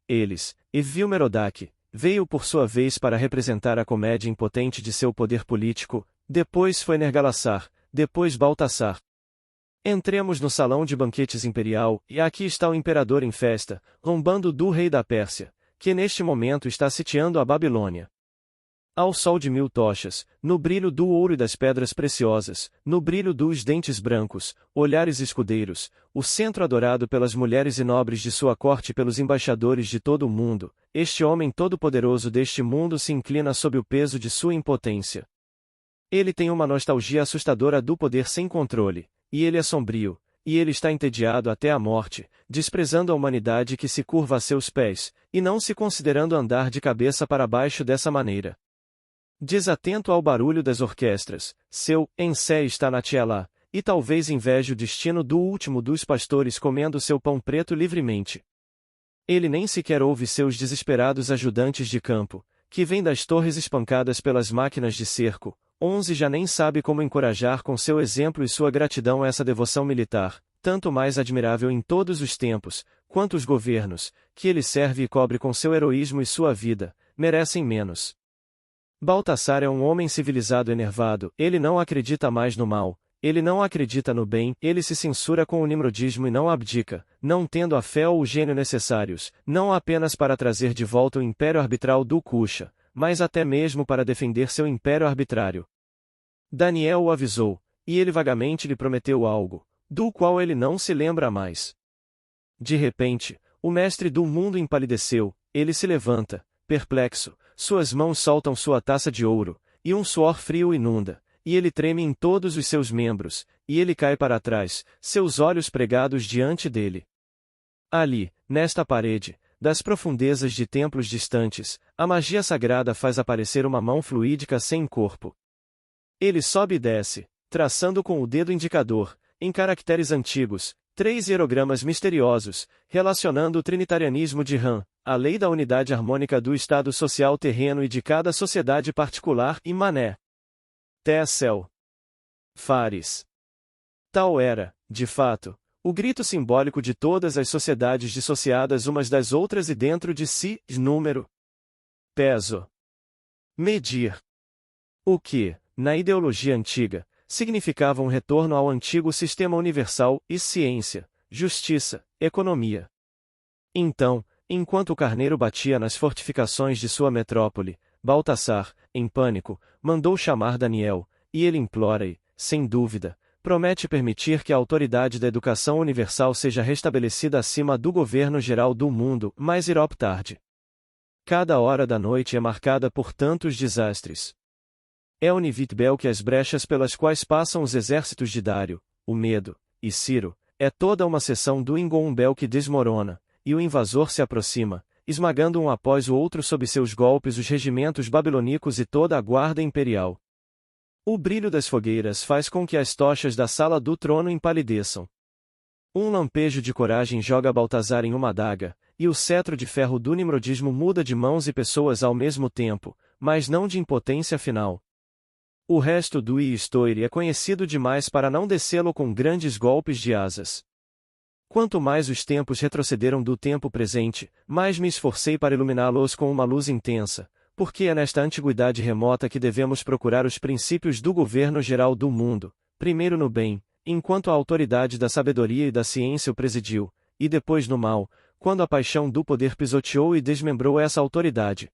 Eles, Evil Merodach, veio por sua vez para representar a comédia impotente de seu poder político, depois foi Nergalassar, depois Baltassar. Entremos no salão de banquetes imperial, e aqui está o imperador em festa, lombando do rei da Pérsia, que neste momento está sitiando a Babilônia. Ao sol de 1000 tochas, no brilho do ouro e das pedras preciosas, no brilho dos dentes brancos, olhares escudeiros, o centro adorado pelas mulheres e nobres de sua corte e pelos embaixadores de todo o mundo, este homem todo-poderoso deste mundo se inclina sob o peso de sua impotência. Ele tem uma nostalgia assustadora do poder sem controle, e ele é sombrio, e ele está entediado até a morte, desprezando a humanidade que se curva a seus pés, e não se considerando andar de cabeça para baixo dessa maneira. Desatento ao barulho das orquestras, seu em sé está na tiela, e talvez inveje o destino do último dos pastores comendo seu pão preto livremente. Ele nem sequer ouve seus desesperados ajudantes de campo, que vêm das torres espancadas pelas máquinas de cerco. 11 Já nem sabe como encorajar com seu exemplo e sua gratidão essa devoção militar, tanto mais admirável em todos os tempos, quanto os governos, que ele serve e cobre com seu heroísmo e sua vida, merecem menos. Baltassar é um homem civilizado enervado, ele não acredita mais no mal, ele não acredita no bem, ele se censura com o nimrodismo e não abdica, não tendo a fé ou o gênio necessários, não apenas para trazer de volta o império arbitral do Kusha, mas até mesmo para defender seu império arbitrário. Daniel o avisou, e ele vagamente lhe prometeu algo, do qual ele não se lembra mais. De repente, o mestre do mundo empalideceu, ele se levanta, perplexo, suas mãos soltam sua taça de ouro, e um suor frio o inunda, e ele treme em todos os seus membros, e ele cai para trás, seus olhos pregados diante dele. Ali, nesta parede, das profundezas de templos distantes, a magia sagrada faz aparecer uma mão fluídica sem corpo. Ele sobe e desce, traçando com o dedo indicador, em caracteres antigos, 3 hierogramas misteriosos, relacionando o trinitarianismo de Ram, a lei da unidade harmônica do estado social terreno e de cada sociedade particular e Mané. Tessel. Fares. Tal era, de fato, o grito simbólico de todas as sociedades dissociadas umas das outras e dentro de si, número, peso, medir. O que, na ideologia antiga, significava um retorno ao antigo sistema universal e ciência, justiça, economia. Então, enquanto o carneiro batia nas fortificações de sua metrópole, Baltassar, em pânico, mandou chamar Daniel, e ele implora-e, sem dúvida, promete permitir que a autoridade da educação universal seja restabelecida acima do governo geral do mundo, mas irá tarde. Cada hora da noite é marcada por tantos desastres. É o Nivitbel que as brechas pelas quais passam os exércitos de Dário, o Medo, e Ciro, é toda uma seção do Ingombel que desmorona, e o invasor se aproxima, esmagando um após o outro sob seus golpes os regimentos babilônicos e toda a guarda imperial. O brilho das fogueiras faz com que as tochas da sala do trono empalideçam. Um lampejo de coragem joga Baltazar em uma adaga, e o cetro de ferro do nimrodismo muda de mãos e pessoas ao mesmo tempo, mas não de impotência final. O resto do Istoire é conhecido demais para não descê-lo com grandes golpes de asas. Quanto mais os tempos retrocederam do tempo presente, mais me esforcei para iluminá-los com uma luz intensa, porque é nesta antiguidade remota que devemos procurar os princípios do governo geral do mundo, primeiro no bem, enquanto a autoridade da sabedoria e da ciência o presidiu, e depois no mal, quando a paixão do poder pisoteou e desmembrou essa autoridade.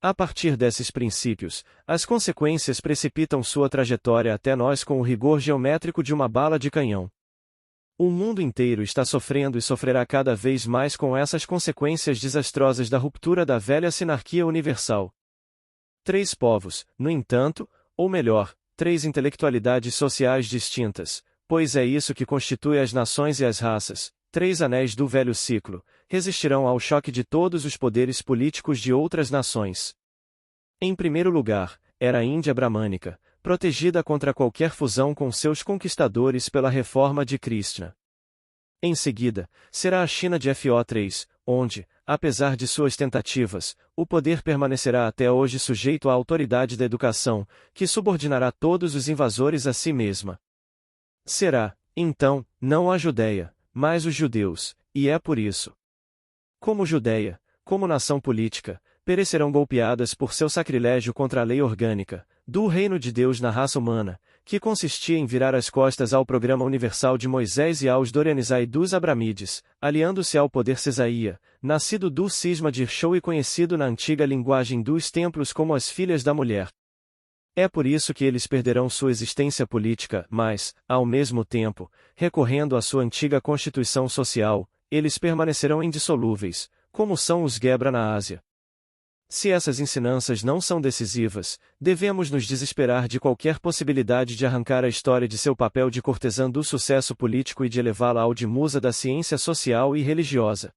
A partir desses princípios, as consequências precipitam sua trajetória até nós com o rigor geométrico de uma bala de canhão. O mundo inteiro está sofrendo e sofrerá cada vez mais com essas consequências desastrosas da ruptura da velha sinarquia universal. 3 povos, no entanto, ou melhor, 3 intelectualidades sociais distintas, pois é isso que constitui as nações e as raças, 3 anéis do velho ciclo, resistirão ao choque de todos os poderes políticos de outras nações. Em primeiro lugar, era a Índia bramânica, protegida contra qualquer fusão com seus conquistadores pela reforma de Krishna. Em seguida, será a China de Fo3, onde, apesar de suas tentativas, o poder permanecerá até hoje sujeito à autoridade da educação, que subordinará todos os invasores a si mesma. Será, então, não a Judéia, mas os judeus, e é por isso. Como Judéia, como nação política, perecerão golpeadas por seu sacrilégio contra a lei orgânica, do reino de Deus na raça humana, que consistia em virar as costas ao programa universal de Moisés e aos Dorianizai dos Abramides, aliando-se ao poder cesaía, nascido do cisma de Irshou e conhecido na antiga linguagem dos templos como as filhas da mulher. É por isso que eles perderão sua existência política, mas, ao mesmo tempo, recorrendo à sua antiga constituição social, eles permanecerão indissolúveis, como são os Gebra na Ásia. Se essas ensinanças não são decisivas, devemos nos desesperar de qualquer possibilidade de arrancar a história de seu papel de cortesã do sucesso político e de elevá-la ao de musa da ciência social e religiosa.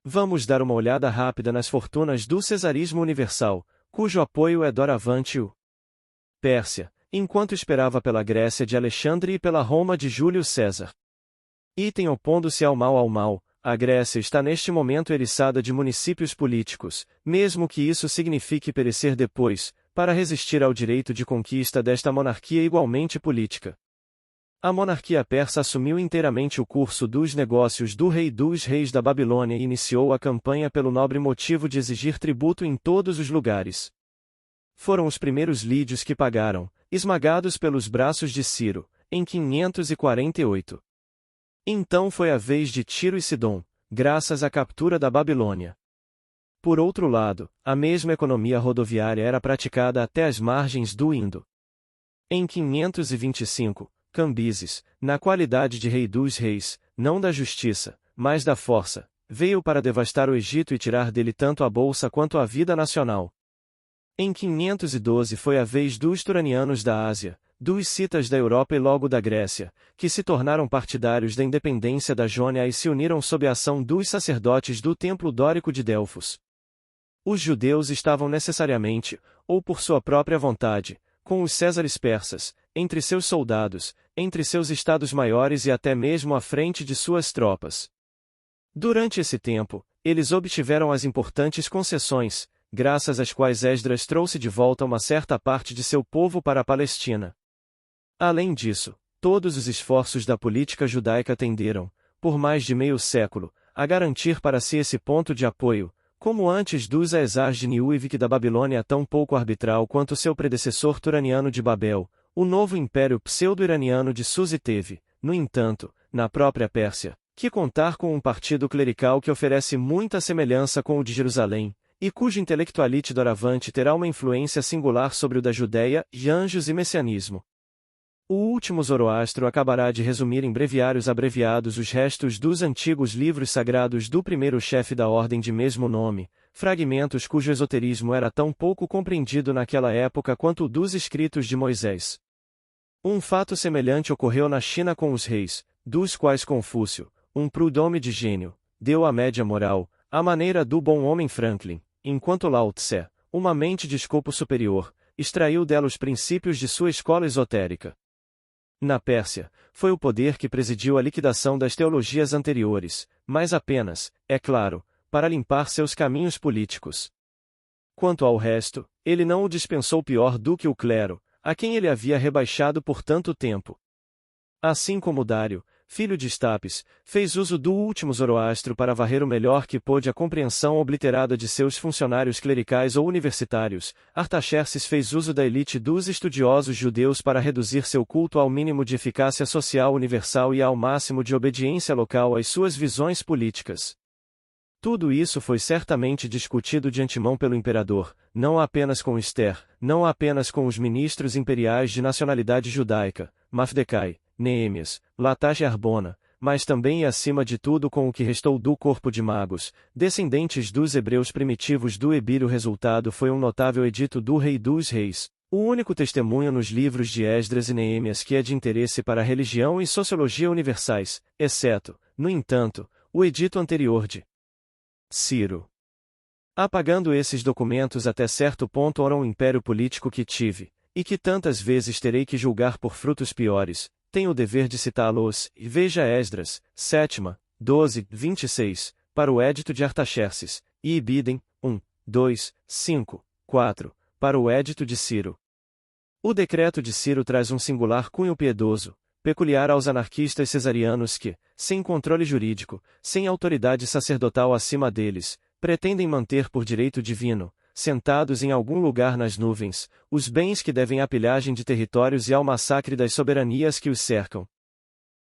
Vamos dar uma olhada rápida nas fortunas do cesarismo universal, cujo apoio é doravante o Pérsia, enquanto esperava pela Grécia de Alexandre e pela Roma de Júlio César. Item opondo-se ao mal, a Grécia está neste momento eriçada de municípios políticos, mesmo que isso signifique perecer depois, para resistir ao direito de conquista desta monarquia igualmente política. A monarquia persa assumiu inteiramente o curso dos negócios do rei dos reis da Babilônia e iniciou a campanha pelo nobre motivo de exigir tributo em todos os lugares. Foram os primeiros lídios que pagaram, esmagados pelos braços de Ciro, em 548. Então foi a vez de Tiro e Sidom, graças à captura da Babilônia. Por outro lado, a mesma economia rodoviária era praticada até as margens do Indo. Em 525, Cambises, na qualidade de rei dos reis, não da justiça, mas da força, veio para devastar o Egito e tirar dele tanto a bolsa quanto a vida nacional. Em 512 foi a vez dos turanianos da Ásia, dos citas da Europa e logo da Grécia, que se tornaram partidários da independência da Jônia e se uniram sob a ação dos sacerdotes do templo dórico de Delfos. Os judeus estavam necessariamente, ou por sua própria vontade, com os césares persas, entre seus soldados, entre seus estados-maiores e até mesmo à frente de suas tropas. Durante esse tempo, eles obtiveram as importantes concessões, graças às quais Esdras trouxe de volta uma certa parte de seu povo para a Palestina. Além disso, todos os esforços da política judaica tenderam, por mais de meio século, a garantir para si esse ponto de apoio, como antes dos Aesars de Niuivik da Babilônia tão pouco arbitral quanto seu predecessor turaniano de Babel, o novo império pseudo-iraniano de Susi teve, no entanto, na própria Pérsia, que contar com um partido clerical que oferece muita semelhança com o de Jerusalém, e cujo intelectualite doravante terá uma influência singular sobre o da Judéia, e anjos e messianismo. O último Zoroastro acabará de resumir em breviários abreviados os restos dos antigos livros sagrados do primeiro chefe da ordem de mesmo nome, fragmentos cujo esoterismo era tão pouco compreendido naquela época quanto o dos escritos de Moisés. Um fato semelhante ocorreu na China com os reis, dos quais Confúcio, um prud'homme de gênio, deu a média moral, à maneira do bom homem Franklin, enquanto Lao Tse, uma mente de escopo superior, extraiu dela os princípios de sua escola esotérica. Na Pérsia, foi o poder que presidiu a liquidação das teologias anteriores, mas apenas, é claro, para limpar seus caminhos políticos. Quanto ao resto, ele não o dispensou pior do que o clero, a quem ele havia rebaixado por tanto tempo. Assim como Dário, filho de Estapes, fez uso do último Zoroastro para varrer o melhor que pôde a compreensão obliterada de seus funcionários clericais ou universitários, Artaxerxes fez uso da elite dos estudiosos judeus para reduzir seu culto ao mínimo de eficácia social universal e ao máximo de obediência local às suas visões políticas. Tudo isso foi certamente discutido de antemão pelo imperador, não apenas com Esther, não apenas com os ministros imperiais de nacionalidade judaica, Mafdecai, Neêmias, Latash e Arbona, mas também e acima de tudo com o que restou do corpo de magos, descendentes dos hebreus primitivos do Ebir. O resultado foi um notável edito do Rei dos Reis, o único testemunho nos livros de Esdras e Neêmias que é de interesse para a religião e sociologia universais, exceto, no entanto, o edito anterior de Ciro. Apagando esses documentos até certo ponto ora um império político que tive, e que tantas vezes terei que julgar por frutos piores, tenho o dever de citá-los, e veja Esdras, 7ª, 12, 26, para o Édito de Artaxerxes, e Ibidem, 1, 2, 5, 4, para o Édito de Ciro. O decreto de Ciro traz um singular cunho piedoso, peculiar aos anarquistas cesarianos que, sem controle jurídico, sem autoridade sacerdotal acima deles, pretendem manter por direito divino, sentados em algum lugar nas nuvens, os bens que devem à pilhagem de territórios e ao massacre das soberanias que os cercam.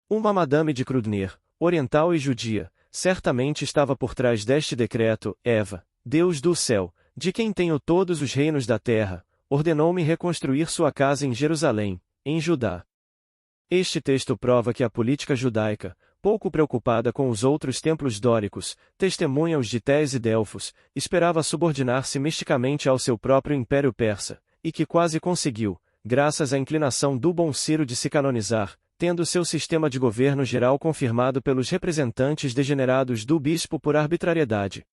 Uma madame de Krudner, oriental e judia, certamente estava por trás deste decreto. Eva, Deus do céu, de quem tenho todos os reinos da terra, ordenou-me reconstruir sua casa em Jerusalém, em Judá. Este texto prova que a política judaica, pouco preocupada com os outros templos dóricos, testemunha-os de Tés e Delfos, esperava subordinar-se misticamente ao seu próprio império persa, e que quase conseguiu, graças à inclinação do bom Ciro de se canonizar, tendo seu sistema de governo geral confirmado pelos representantes degenerados do bispo por arbitrariedade.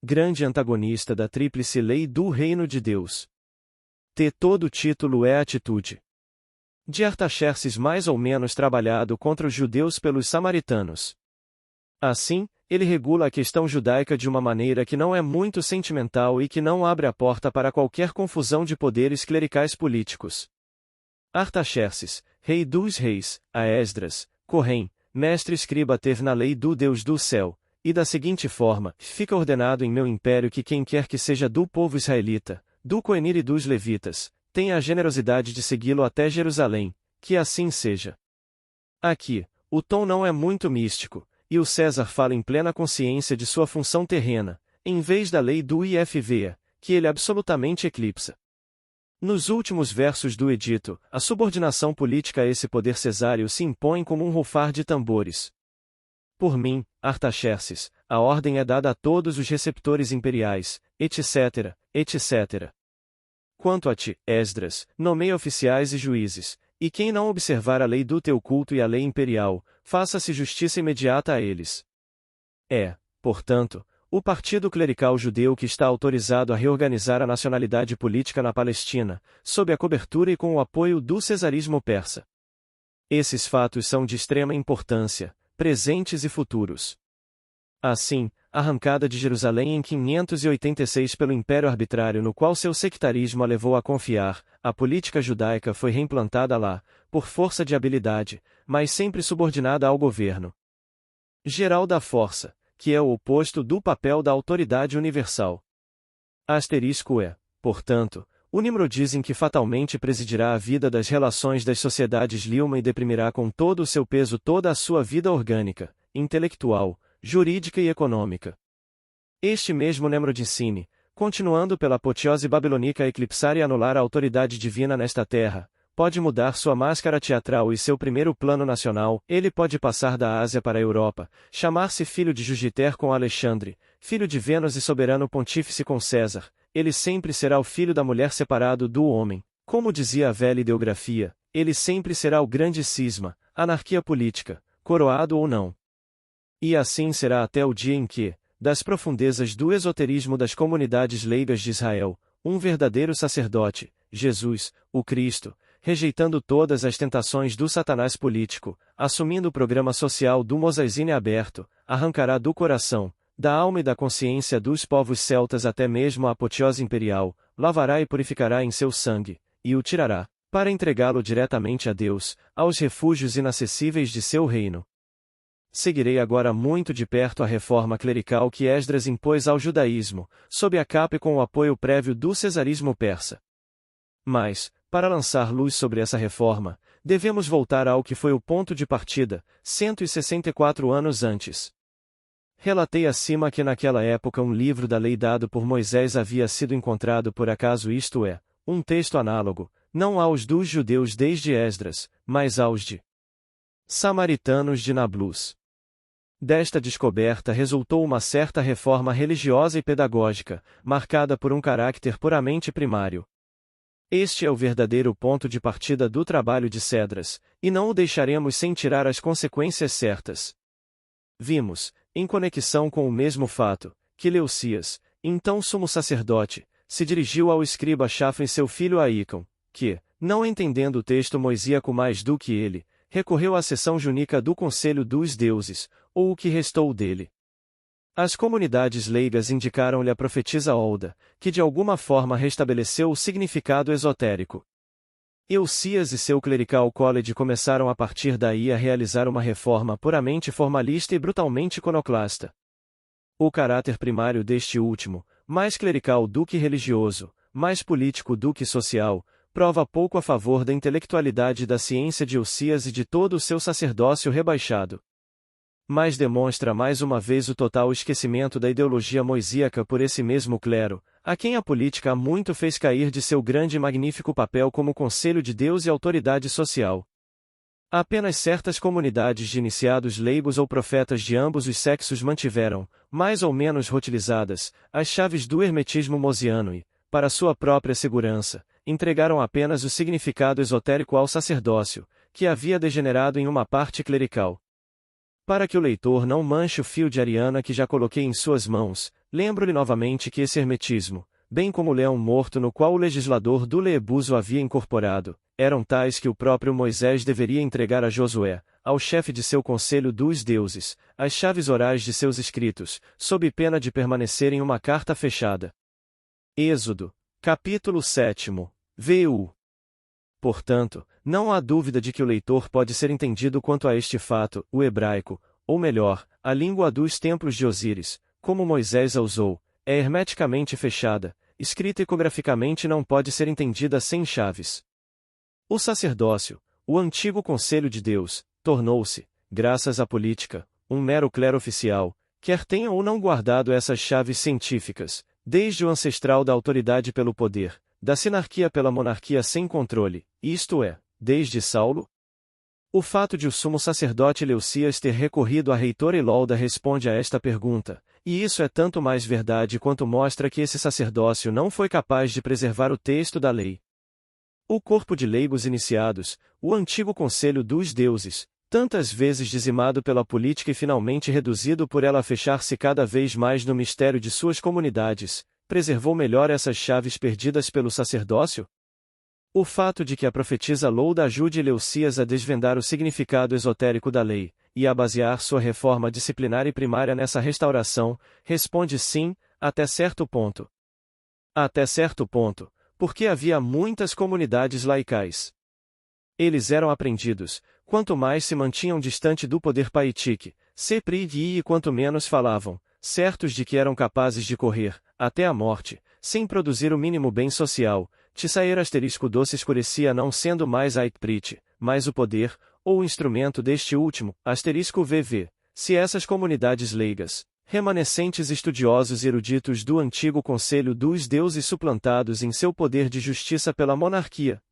Grande antagonista da tríplice lei do reino de Deus. Todo o título é atitude de Artaxerxes mais ou menos trabalhado contra os judeus pelos samaritanos. Assim, ele regula a questão judaica de uma maneira que não é muito sentimental e que não abre a porta para qualquer confusão de poderes clericais políticos. Artaxerxes, rei dos reis, a Esdras, Corrém, mestre escriba teve na lei do Deus do céu, e da seguinte forma: fica ordenado em meu império que quem quer que seja do povo israelita, do Coenir e dos levitas, tenha a generosidade de segui-lo até Jerusalém, que assim seja. Aqui, o tom não é muito místico, e o César fala em plena consciência de sua função terrena, em vez da lei do IFVA, que ele absolutamente eclipsa. Nos últimos versos do edito, a subordinação política a esse poder cesáreo se impõe como um rufar de tambores. Por mim, Artaxerxes, a ordem é dada a todos os receptores imperiais, etc., etc. Quanto a ti, Esdras, nomeia oficiais e juízes, e quem não observar a lei do teu culto e a lei imperial, faça-se justiça imediata a eles. É, portanto, o partido clerical judeu que está autorizado a reorganizar a nacionalidade política na Palestina, sob a cobertura e com o apoio do cesarismo persa. Esses fatos são de extrema importância, presentes e futuros. Assim, a arrancada de Jerusalém em 586 pelo Império Arbitrário no qual seu sectarismo a levou a confiar, a política judaica foi reimplantada lá, por força de habilidade, mas sempre subordinada ao governo geral da força, que é o oposto do papel da autoridade universal. Asterisco é, portanto, o nimrodismo que fatalmente presidirá a vida das relações das sociedades Lilma e deprimirá com todo o seu peso toda a sua vida orgânica, intelectual, jurídica e econômica. Este mesmo Nemrodicine, continuando pela apoteose babilônica a eclipsar e anular a autoridade divina nesta terra, pode mudar sua máscara teatral e seu primeiro plano nacional. Ele pode passar da Ásia para a Europa, chamar-se filho de Júpiter com Alexandre, filho de Vênus e soberano pontífice com César. Ele sempre será o filho da mulher separado do homem. Como dizia a velha ideografia, ele sempre será o grande cisma, anarquia política, coroado ou não. E assim será até o dia em que, das profundezas do esoterismo das comunidades leigas de Israel, um verdadeiro sacerdote, Jesus, o Cristo, rejeitando todas as tentações do Satanás político, assumindo o programa social do Mosaísine aberto, arrancará do coração, da alma e da consciência dos povos celtas até mesmo a apoteose imperial, lavará e purificará em seu sangue, e o tirará, para entregá-lo diretamente a Deus, aos refúgios inacessíveis de seu reino. Seguirei agora muito de perto a reforma clerical que Esdras impôs ao judaísmo, sob a capa e com o apoio prévio do cesarismo persa. Mas, para lançar luz sobre essa reforma, devemos voltar ao que foi o ponto de partida, 164 anos antes. Relatei acima que naquela época um livro da lei dado por Moisés havia sido encontrado por acaso, isto é, um texto análogo, não aos dos judeus desde Esdras, mas aos de samaritanos de Nablus. Desta descoberta resultou uma certa reforma religiosa e pedagógica, marcada por um caráter puramente primário. Este é o verdadeiro ponto de partida do trabalho de Cedras, e não o deixaremos sem tirar as consequências certas. Vimos, em conexão com o mesmo fato, que Leucias, então sumo sacerdote, se dirigiu ao escriba Shafra e seu filho Aicão, que, não entendendo o texto moisíaco mais do que ele, recorreu à sessão junica do Conselho dos Deuses, ou o que restou dele. As comunidades leigas indicaram-lhe a profetisa Olda, que de alguma forma restabeleceu o significado esotérico. Eucias e seu clerical college começaram a partir daí a realizar uma reforma puramente formalista e brutalmente iconoclasta. O caráter primário deste último, mais clerical do que religioso, mais político do que social, prova pouco a favor da intelectualidade da ciência de Osias e de todo o seu sacerdócio rebaixado. Mas demonstra mais uma vez o total esquecimento da ideologia moisíaca por esse mesmo clero, a quem a política há muito fez cair de seu grande e magnífico papel como conselho de Deus e autoridade social. Apenas certas comunidades de iniciados leigos ou profetas de ambos os sexos mantiveram, mais ou menos rotilizadas, as chaves do hermetismo mosiano e, para sua própria segurança, entregaram apenas o significado esotérico ao sacerdócio, que havia degenerado em uma parte clerical. Para que o leitor não manche o fio de Ariana que já coloquei em suas mãos, lembro-lhe novamente que esse hermetismo, bem como o leão morto no qual o legislador do Leebus o havia incorporado, eram tais que o próprio Moisés deveria entregar a Josué, ao chefe de seu conselho dos deuses, as chaves orais de seus escritos, sob pena de permanecer em uma carta fechada. Êxodo, capítulo 7, VU. Portanto, não há dúvida de que o leitor pode ser entendido quanto a este fato, o hebraico, ou melhor, a língua dos templos de Osíris, como Moisés a usou, é hermeticamente fechada, escrita icograficamente não pode ser entendida sem chaves. O sacerdócio, o antigo conselho de Deus, tornou-se, graças à política, um mero clero oficial, quer tenha ou não guardado essas chaves científicas, desde o ancestral da autoridade pelo poder, da sinarquia pela monarquia sem controle, isto é, desde Saulo? O fato de o sumo sacerdote Leucias ter recorrido a reitor Elolda responde a esta pergunta, e isso é tanto mais verdade quanto mostra que esse sacerdócio não foi capaz de preservar o texto da lei. O corpo de leigos iniciados, o antigo conselho dos deuses, tantas vezes dizimado pela política e finalmente reduzido por ela a fechar-se cada vez mais no mistério de suas comunidades, preservou melhor essas chaves perdidas pelo sacerdócio? O fato de que a profetisa Louda ajude Leucias a desvendar o significado esotérico da lei, e a basear sua reforma disciplinar e primária nessa restauração, responde sim, até certo ponto. Até certo ponto, porque havia muitas comunidades laicais. Eles eram aprendidos, quanto mais se mantinham distante do poder paitique, e quanto menos falavam, certos de que eram capazes de correr, até a morte, sem produzir o mínimo bem social, Tissaer asterisco doce escurecia não sendo mais Aikprit, mas o poder, ou o instrumento deste último, asterisco VV, se essas comunidades leigas, remanescentes estudiosos e eruditos do antigo conselho dos deuses suplantados em seu poder de justiça pela monarquia,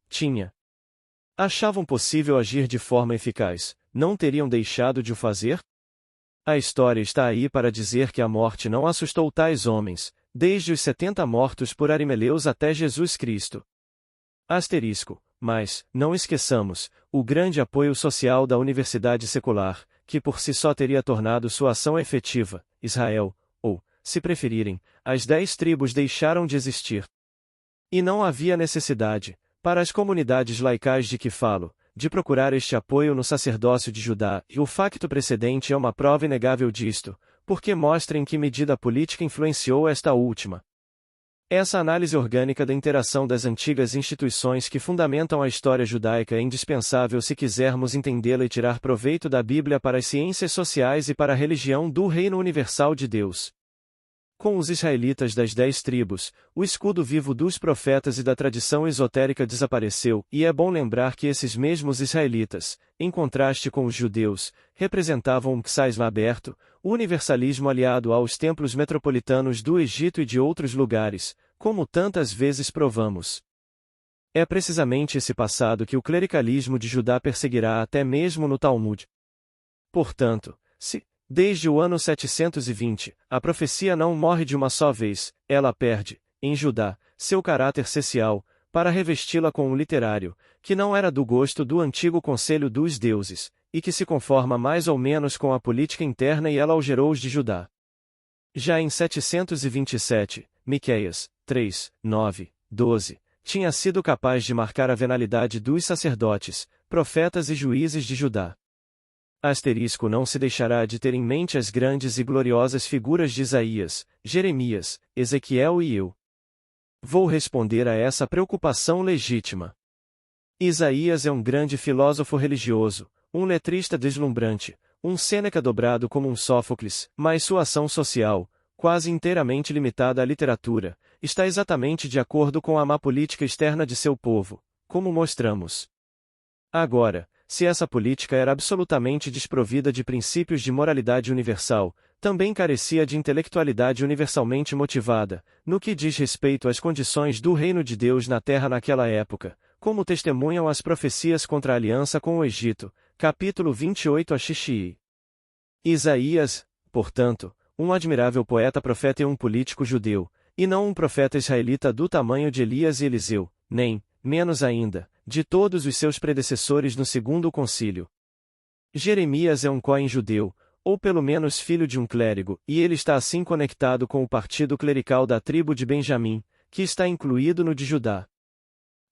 achavam possível agir de forma eficaz, não teriam deixado de o fazer? A história está aí para dizer que a morte não assustou tais homens, desde os 70 mortos por Arimeleus até Jesus Cristo. Asterisco, mas, não esqueçamos, o grande apoio social da universidade secular, que por si só teria tornado sua ação efetiva, Israel, ou, se preferirem, as 10 tribos deixaram de existir. E não havia necessidade, para as comunidades laicais de que falo, de procurar este apoio no sacerdócio de Judá, e o facto precedente é uma prova inegável disto, porque mostra em que medida a política influenciou esta última. Essa análise orgânica da interação das antigas instituições que fundamentam a história judaica é indispensável se quisermos entendê-la e tirar proveito da Bíblia para as ciências sociais e para a religião do Reino Universal de Deus. Com os israelitas das 10 tribos, o escudo vivo dos profetas e da tradição esotérica desapareceu, e é bom lembrar que esses mesmos israelitas, em contraste com os judeus, representavam um psaísma aberto, o universalismo aliado aos templos metropolitanos do Egito e de outros lugares, como tantas vezes provamos. É precisamente esse passado que o clericalismo de Judá perseguirá até mesmo no Talmud. Portanto, se, desde o ano 720, a profecia não morre de uma só vez, ela perde, em Judá, seu caráter cecial, para revesti-la com um literário, que não era do gosto do antigo conselho dos deuses, e que se conforma mais ou menos com a política interna e ela o gerou os de Judá. Já em 727, Miqueias, 3, 9, 12, tinha sido capaz de marcar a venalidade dos sacerdotes, profetas e juízes de Judá. Asterisco não se deixará de ter em mente as grandes e gloriosas figuras de Isaías, Jeremias, Ezequiel e eu. Vou responder a essa preocupação legítima. Isaías é um grande filósofo religioso, um letrista deslumbrante, um Sêneca dobrado como um Sófocles, mas sua ação social, quase inteiramente limitada à literatura, está exatamente de acordo com a má política externa de seu povo, como mostramos. Agora, se essa política era absolutamente desprovida de princípios de moralidade universal, também carecia de intelectualidade universalmente motivada, no que diz respeito às condições do reino de Deus na terra naquela época, como testemunham as profecias contra a aliança com o Egito, capítulo 28 a Xixi. Isaías, portanto, um admirável poeta profeta e um político judeu, e não um profeta israelita do tamanho de Elias e Eliseu, nem, menos ainda, de todos os seus predecessores no segundo concílio. Jeremias é um Cohen judeu, ou pelo menos filho de um clérigo, e ele está assim conectado com o partido clerical da tribo de Benjamim, que está incluído no de Judá.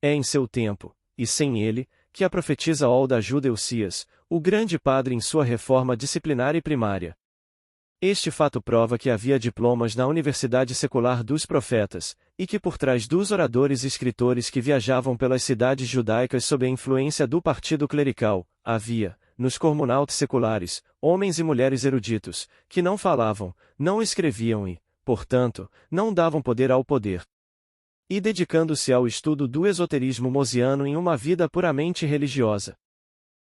É em seu tempo, e sem ele, que a profetisa Olda ajuda Eusias, o grande padre em sua reforma disciplinar e primária. Este fato prova que havia diplomas na Universidade Secular dos Profetas, e que por trás dos oradores e escritores que viajavam pelas cidades judaicas sob a influência do partido clerical, havia, nos cormonautes seculares, homens e mulheres eruditos, que não falavam, não escreviam e, portanto, não davam poder ao poder. E dedicando-se ao estudo do esoterismo mosiano em uma vida puramente religiosa.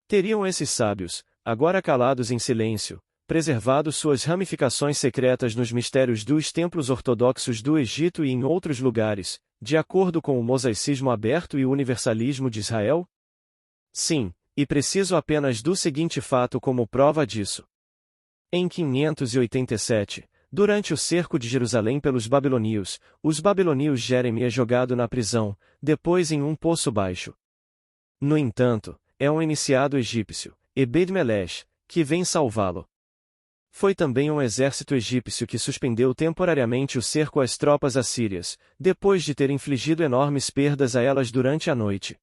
Teriam esses sábios, agora calados em silêncio, preservado suas ramificações secretas nos mistérios dos templos ortodoxos do Egito e em outros lugares, de acordo com o mosaicismo aberto e o universalismo de Israel? Sim, e preciso apenas do seguinte fato como prova disso. Em 587, durante o cerco de Jerusalém pelos babilônios, os babilônios Jeremias é jogado na prisão, depois em um poço baixo. No entanto, é um iniciado egípcio, Ebed-Melech, que vem salvá-lo. Foi também um exército egípcio que suspendeu temporariamente o cerco às tropas assírias, depois de ter infligido enormes perdas a elas durante a noite.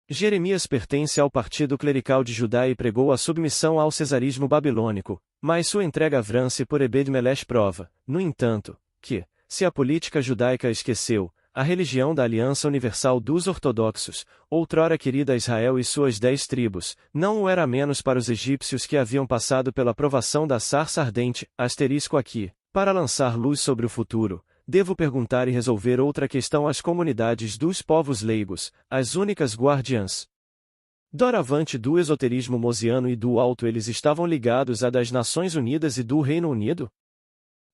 Jeremias pertence ao partido clerical de Judá e pregou a submissão ao cesarismo babilônico, mas sua entrega a Vrance por Ebed-Melech prova, no entanto, que, se a política judaica esqueceu, a religião da Aliança Universal dos Ortodoxos, outrora querida a Israel e suas 10 tribos, não o era menos para os egípcios que haviam passado pela provação da sarça ardente, asterisco aqui, para lançar luz sobre o futuro. Devo perguntar e resolver outra questão às comunidades dos povos leigos, as únicas guardiãs. Doravante do esoterismo mosiano e do alto eles estavam ligados à das Nações Unidas e do Reino Unido?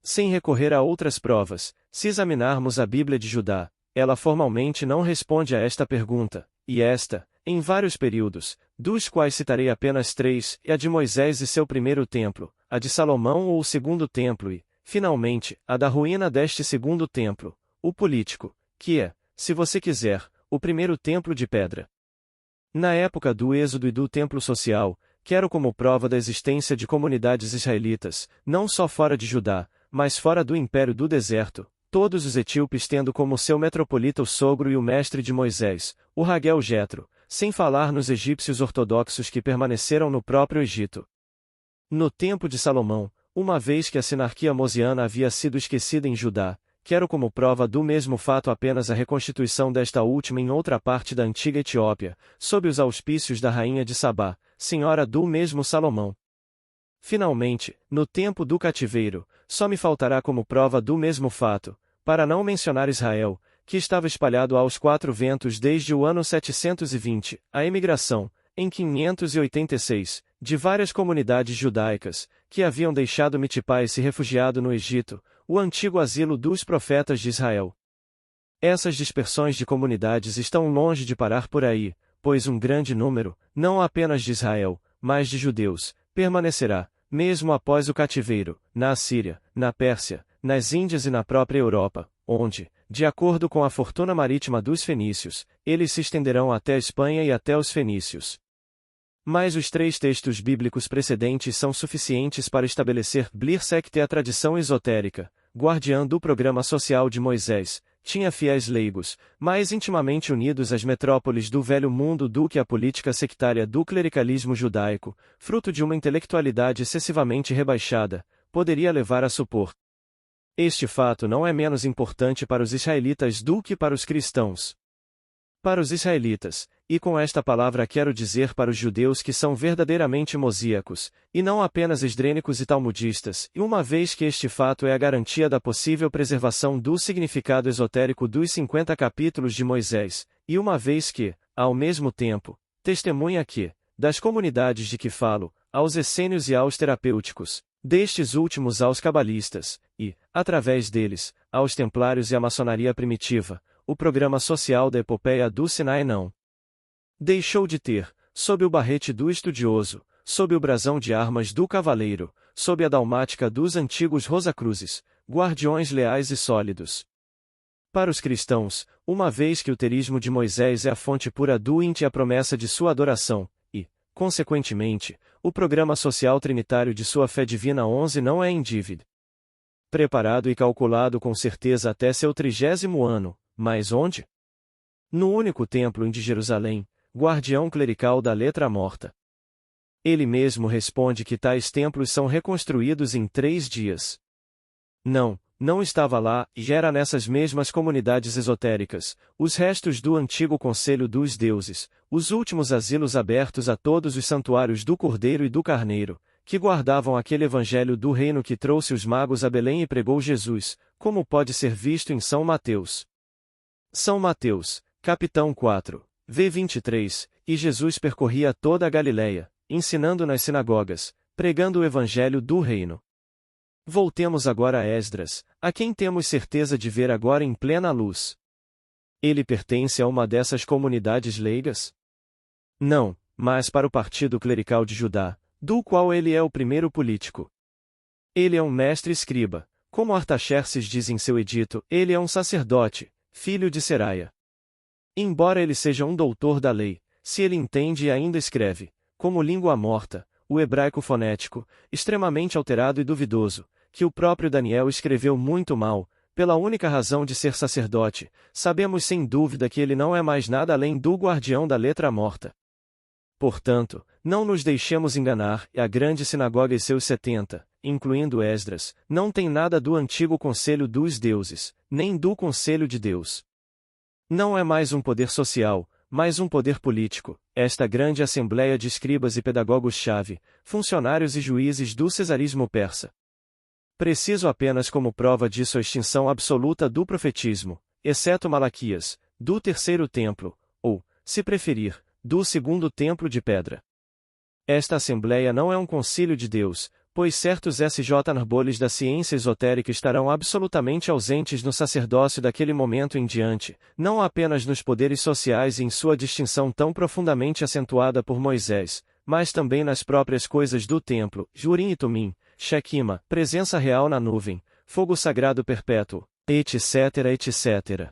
Sem recorrer a outras provas, se examinarmos a Bíblia de Judá, ela formalmente não responde a esta pergunta, e esta, em vários períodos, dos quais citarei apenas 3, é a de Moisés e seu primeiro templo, a de Salomão ou o segundo templo e, finalmente, a da ruína deste segundo templo, o político, que é, se você quiser, o primeiro templo de pedra. Na época do Êxodo e do templo social, quero como prova da existência de comunidades israelitas, não só fora de Judá, mas fora do Império do Deserto, todos os etíopes tendo como seu metropolita o sogro e o mestre de Moisés, o Raguel Jetro, sem falar nos egípcios ortodoxos que permaneceram no próprio Egito. No tempo de Salomão, uma vez que a sinarquia mosiana havia sido esquecida em Judá, quero como prova do mesmo fato apenas a reconstituição desta última em outra parte da antiga Etiópia, sob os auspícios da rainha de Sabá, senhora do mesmo Salomão. Finalmente, no tempo do cativeiro, só me faltará como prova do mesmo fato, para não mencionar Israel, que estava espalhado aos 4 ventos desde o ano 720, a emigração, em 586, de várias comunidades judaicas, que haviam deixado Mitipá e se refugiado no Egito, o antigo asilo dos profetas de Israel. Essas dispersões de comunidades estão longe de parar por aí, pois um grande número, não apenas de Israel, mas de judeus, permanecerá, mesmo após o cativeiro, na Assíria, na Pérsia, nas Índias e na própria Europa, onde, de acordo com a fortuna marítima dos fenícios, eles se estenderão até a Espanha e até os fenícios. Mas os 3 textos bíblicos precedentes são suficientes para estabelecer Blir Secte a tradição esotérica, guardiã do programa social de Moisés, tinha fiéis leigos, mais intimamente unidos às metrópoles do Velho Mundo do que a política sectária do clericalismo judaico, fruto de uma intelectualidade excessivamente rebaixada, poderia levar a supor. Este fato não é menos importante para os israelitas do que para os cristãos. Para os israelitas, e com esta palavra quero dizer para os judeus que são verdadeiramente mosíacos, e não apenas esdrênicos e talmudistas, e uma vez que este fato é a garantia da possível preservação do significado esotérico dos 50 capítulos de Moisés, e uma vez que, ao mesmo tempo, testemunha que, das comunidades de que falo, aos essênios e aos terapêuticos, destes últimos aos cabalistas, e, através deles, aos templários e à maçonaria primitiva, o programa social da epopeia do Sinai não deixou de ter, sob o barrete do estudioso, sob o brasão de armas do cavaleiro, sob a dalmática dos antigos Rosacruzes, guardiões leais e sólidos. Para os cristãos, uma vez que o terismo de Moisés é a fonte pura do int e a promessa de sua adoração, e, consequentemente, o programa social trinitário de sua fé divina 11 não é indívida. Preparado e calculado com certeza até seu 30º ano, mas onde? No único templo de Jerusalém, guardião clerical da letra morta. Ele mesmo responde que tais templos são reconstruídos em 3 dias. Não estava lá, e era nessas mesmas comunidades esotéricas, os restos do antigo conselho dos deuses, os últimos asilos abertos a todos os santuários do Cordeiro e do Carneiro, que guardavam aquele evangelho do reino que trouxe os magos a Belém e pregou Jesus, como pode ser visto em São Mateus. São Mateus, capitão 4. V 23, e Jesus percorria toda a Galiléia, ensinando nas sinagogas, pregando o evangelho do reino. Voltemos agora a Esdras, a quem temos certeza de ver agora em plena luz. Ele pertence a uma dessas comunidades leigas? Não, mas para o partido clerical de Judá, do qual ele é o primeiro político. Ele é um mestre escriba, como Artaxerxes diz em seu edito, ele é um sacerdote, filho de Seraia. Embora ele seja um doutor da lei, se ele entende e ainda escreve, como língua morta, o hebraico fonético, extremamente alterado e duvidoso, que o próprio Daniel escreveu muito mal, pela única razão de ser sacerdote, sabemos sem dúvida que ele não é mais nada além do guardião da letra morta. Portanto, não nos deixemos enganar, e a grande sinagoga e seus 70, incluindo Esdras, não tem nada do antigo conselho dos deuses, nem do conselho de Deus. Não é mais um poder social, mas um poder político, esta grande assembleia de escribas e pedagogos-chave, funcionários e juízes do cesarismo persa. Preciso apenas como prova disso a extinção absoluta do profetismo, exceto Malaquias, do terceiro templo, ou, se preferir, do segundo templo de pedra. Esta assembleia não é um concílio de Deus, pois certos SJ-narboles da ciência esotérica estarão absolutamente ausentes no sacerdócio daquele momento em diante, não apenas nos poderes sociais e em sua distinção tão profundamente acentuada por Moisés, mas também nas próprias coisas do templo, Jurim e Tumim, Shequima, presença real na nuvem, fogo sagrado perpétuo, etc. etc.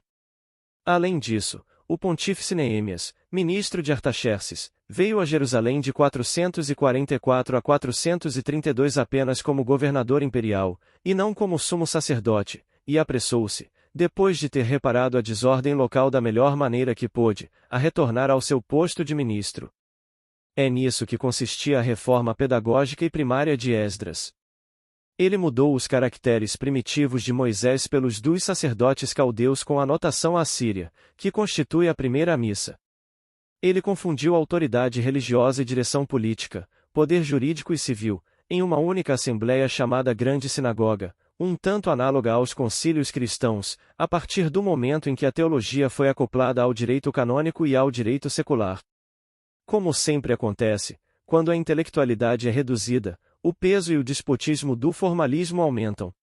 Além disso, o pontífice Neemias, ministro de Artaxerxes, veio a Jerusalém de 444 a 432 apenas como governador imperial, e não como sumo sacerdote, e apressou-se, depois de ter reparado a desordem local da melhor maneira que pôde, a retornar ao seu posto de ministro. É nisso que consistia a reforma pedagógica e primária de Esdras. Ele mudou os caracteres primitivos de Moisés pelos dos sacerdotes caldeus com a notação assíria, que constitui a primeira missa. Ele confundiu autoridade religiosa e direção política, poder jurídico e civil, em uma única assembleia chamada Grande Sinagoga, um tanto análoga aos concílios cristãos, a partir do momento em que a teologia foi acoplada ao direito canônico e ao direito secular. Como sempre acontece, quando a intelectualidade é reduzida, o peso e o despotismo do formalismo aumentam.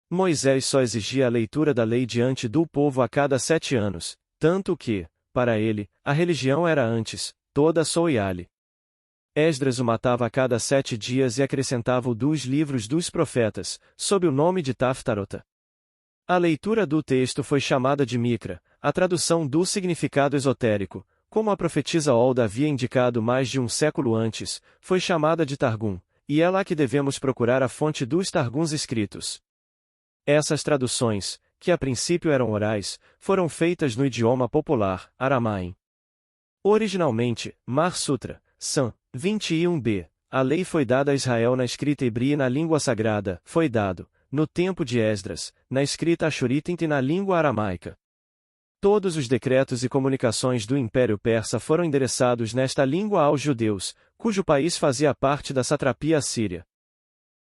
Moisés só exigia a leitura da lei diante do povo a cada 7 anos, tanto que, para ele, a religião era antes, toda soiale. Esdras o matava a cada 7 dias e acrescentava o dos livros dos profetas, sob o nome de Taftarota. A leitura do texto foi chamada de Micra, a tradução do significado esotérico, como a profetisa Olda havia indicado mais de um século antes, foi chamada de Targum, e é lá que devemos procurar a fonte dos Targuns escritos. Essas traduções, que a princípio eram orais, foram feitas no idioma popular, aramaim. Originalmente, Mar Sutra, Sam. 21b, a lei foi dada a Israel na escrita hebria e na língua sagrada, foi dado, no tempo de Esdras, na escrita Ashurita e na língua aramaica. Todos os decretos e comunicações do Império Persa foram endereçados nesta língua aos judeus, cujo país fazia parte da satrapia assíria.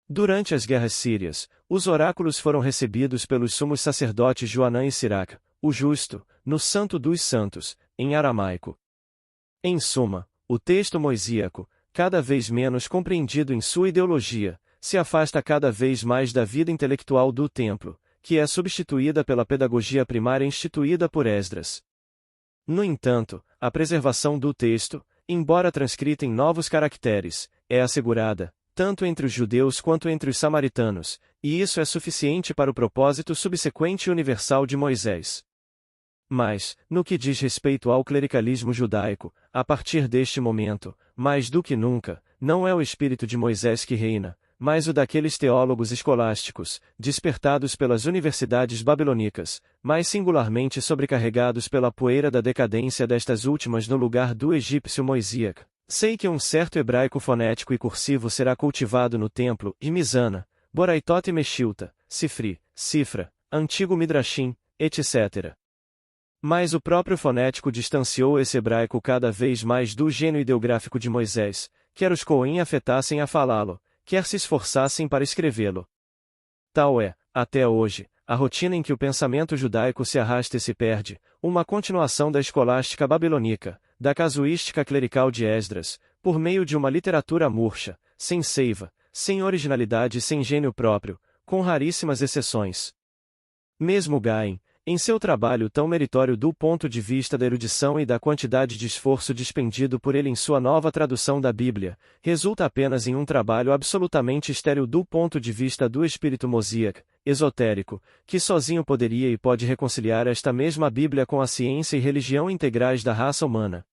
Durante as guerras sírias, os oráculos foram recebidos pelos sumos sacerdotes Joanã e Sirac, o Justo, no Santo dos Santos, em aramaico. Em suma, o texto moisíaco, cada vez menos compreendido em sua ideologia, se afasta cada vez mais da vida intelectual do templo, que é substituída pela pedagogia primária instituída por Esdras. No entanto, a preservação do texto, embora transcrita em novos caracteres, é assegurada, tanto entre os judeus quanto entre os samaritanos, e isso é suficiente para o propósito subsequente e universal de Moisés. Mas, no que diz respeito ao clericalismo judaico, a partir deste momento, mais do que nunca, não é o espírito de Moisés que reina, mas o daqueles teólogos escolásticos, despertados pelas universidades babilônicas, mais singularmente sobrecarregados pela poeira da decadência destas últimas no lugar do egípcio moisíaco. Sei que um certo hebraico fonético e cursivo será cultivado no templo, e Misana, Boraitot e Meshilta, Sifri, Cifra, Antigo Midrashim, etc. Mas o próprio fonético distanciou esse hebraico cada vez mais do gênio ideográfico de Moisés, quer os Cohen afetassem a falá-lo, quer se esforçassem para escrevê-lo. Tal é, até hoje, a rotina em que o pensamento judaico se arrasta e se perde, uma continuação da escolástica babilônica, da casuística clerical de Esdras, por meio de uma literatura murcha, sem seiva, sem originalidade e sem gênio próprio, com raríssimas exceções. Mesmo Gaim, em seu trabalho tão meritório do ponto de vista da erudição e da quantidade de esforço despendido por ele em sua nova tradução da Bíblia, resulta apenas em um trabalho absolutamente estéril do ponto de vista do espírito mosíaco, esotérico, que sozinho poderia e pode reconciliar esta mesma Bíblia com a ciência e religião integrais da raça humana.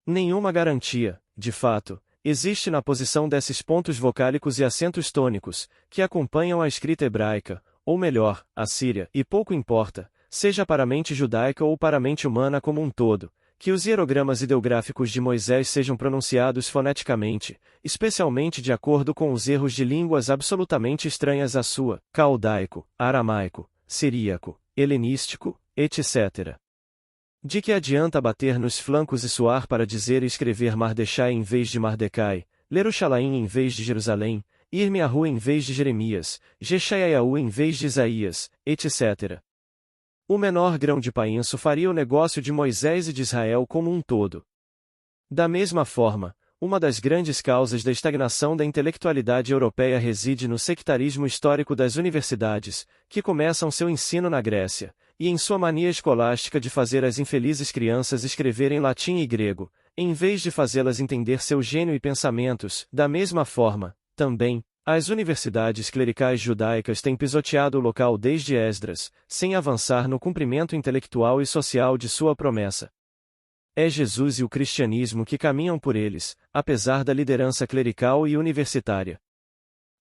Nenhuma garantia, de fato, existe na posição desses pontos vocálicos e acentos tônicos, que acompanham a escrita hebraica, ou melhor, assíria, e pouco importa, seja para a mente judaica ou para a mente humana como um todo, que os hierogramas ideográficos de Moisés sejam pronunciados foneticamente, especialmente de acordo com os erros de línguas absolutamente estranhas à sua, caldaico, aramaico, siríaco, helenístico, etc. De que adianta bater nos flancos e suar para dizer e escrever Mardechai em vez de Mardecai, Lerushalayim em vez de Jerusalém, Irmiahu em vez de Jeremias, Jeshaiahu em vez de Isaías, etc. O menor grão de painço faria o negócio de Moisés e de Israel como um todo. Da mesma forma, uma das grandes causas da estagnação da intelectualidade europeia reside no sectarismo histórico das universidades, que começam seu ensino na Grécia, e em sua mania escolástica de fazer as infelizes crianças escreverem latim e grego, em vez de fazê-las entender seu gênio e pensamentos. Da mesma forma, também, as universidades clericais judaicas têm pisoteado o local desde Esdras, sem avançar no cumprimento intelectual e social de sua promessa. É Jesus e o cristianismo que caminham por eles, apesar da liderança clerical e universitária.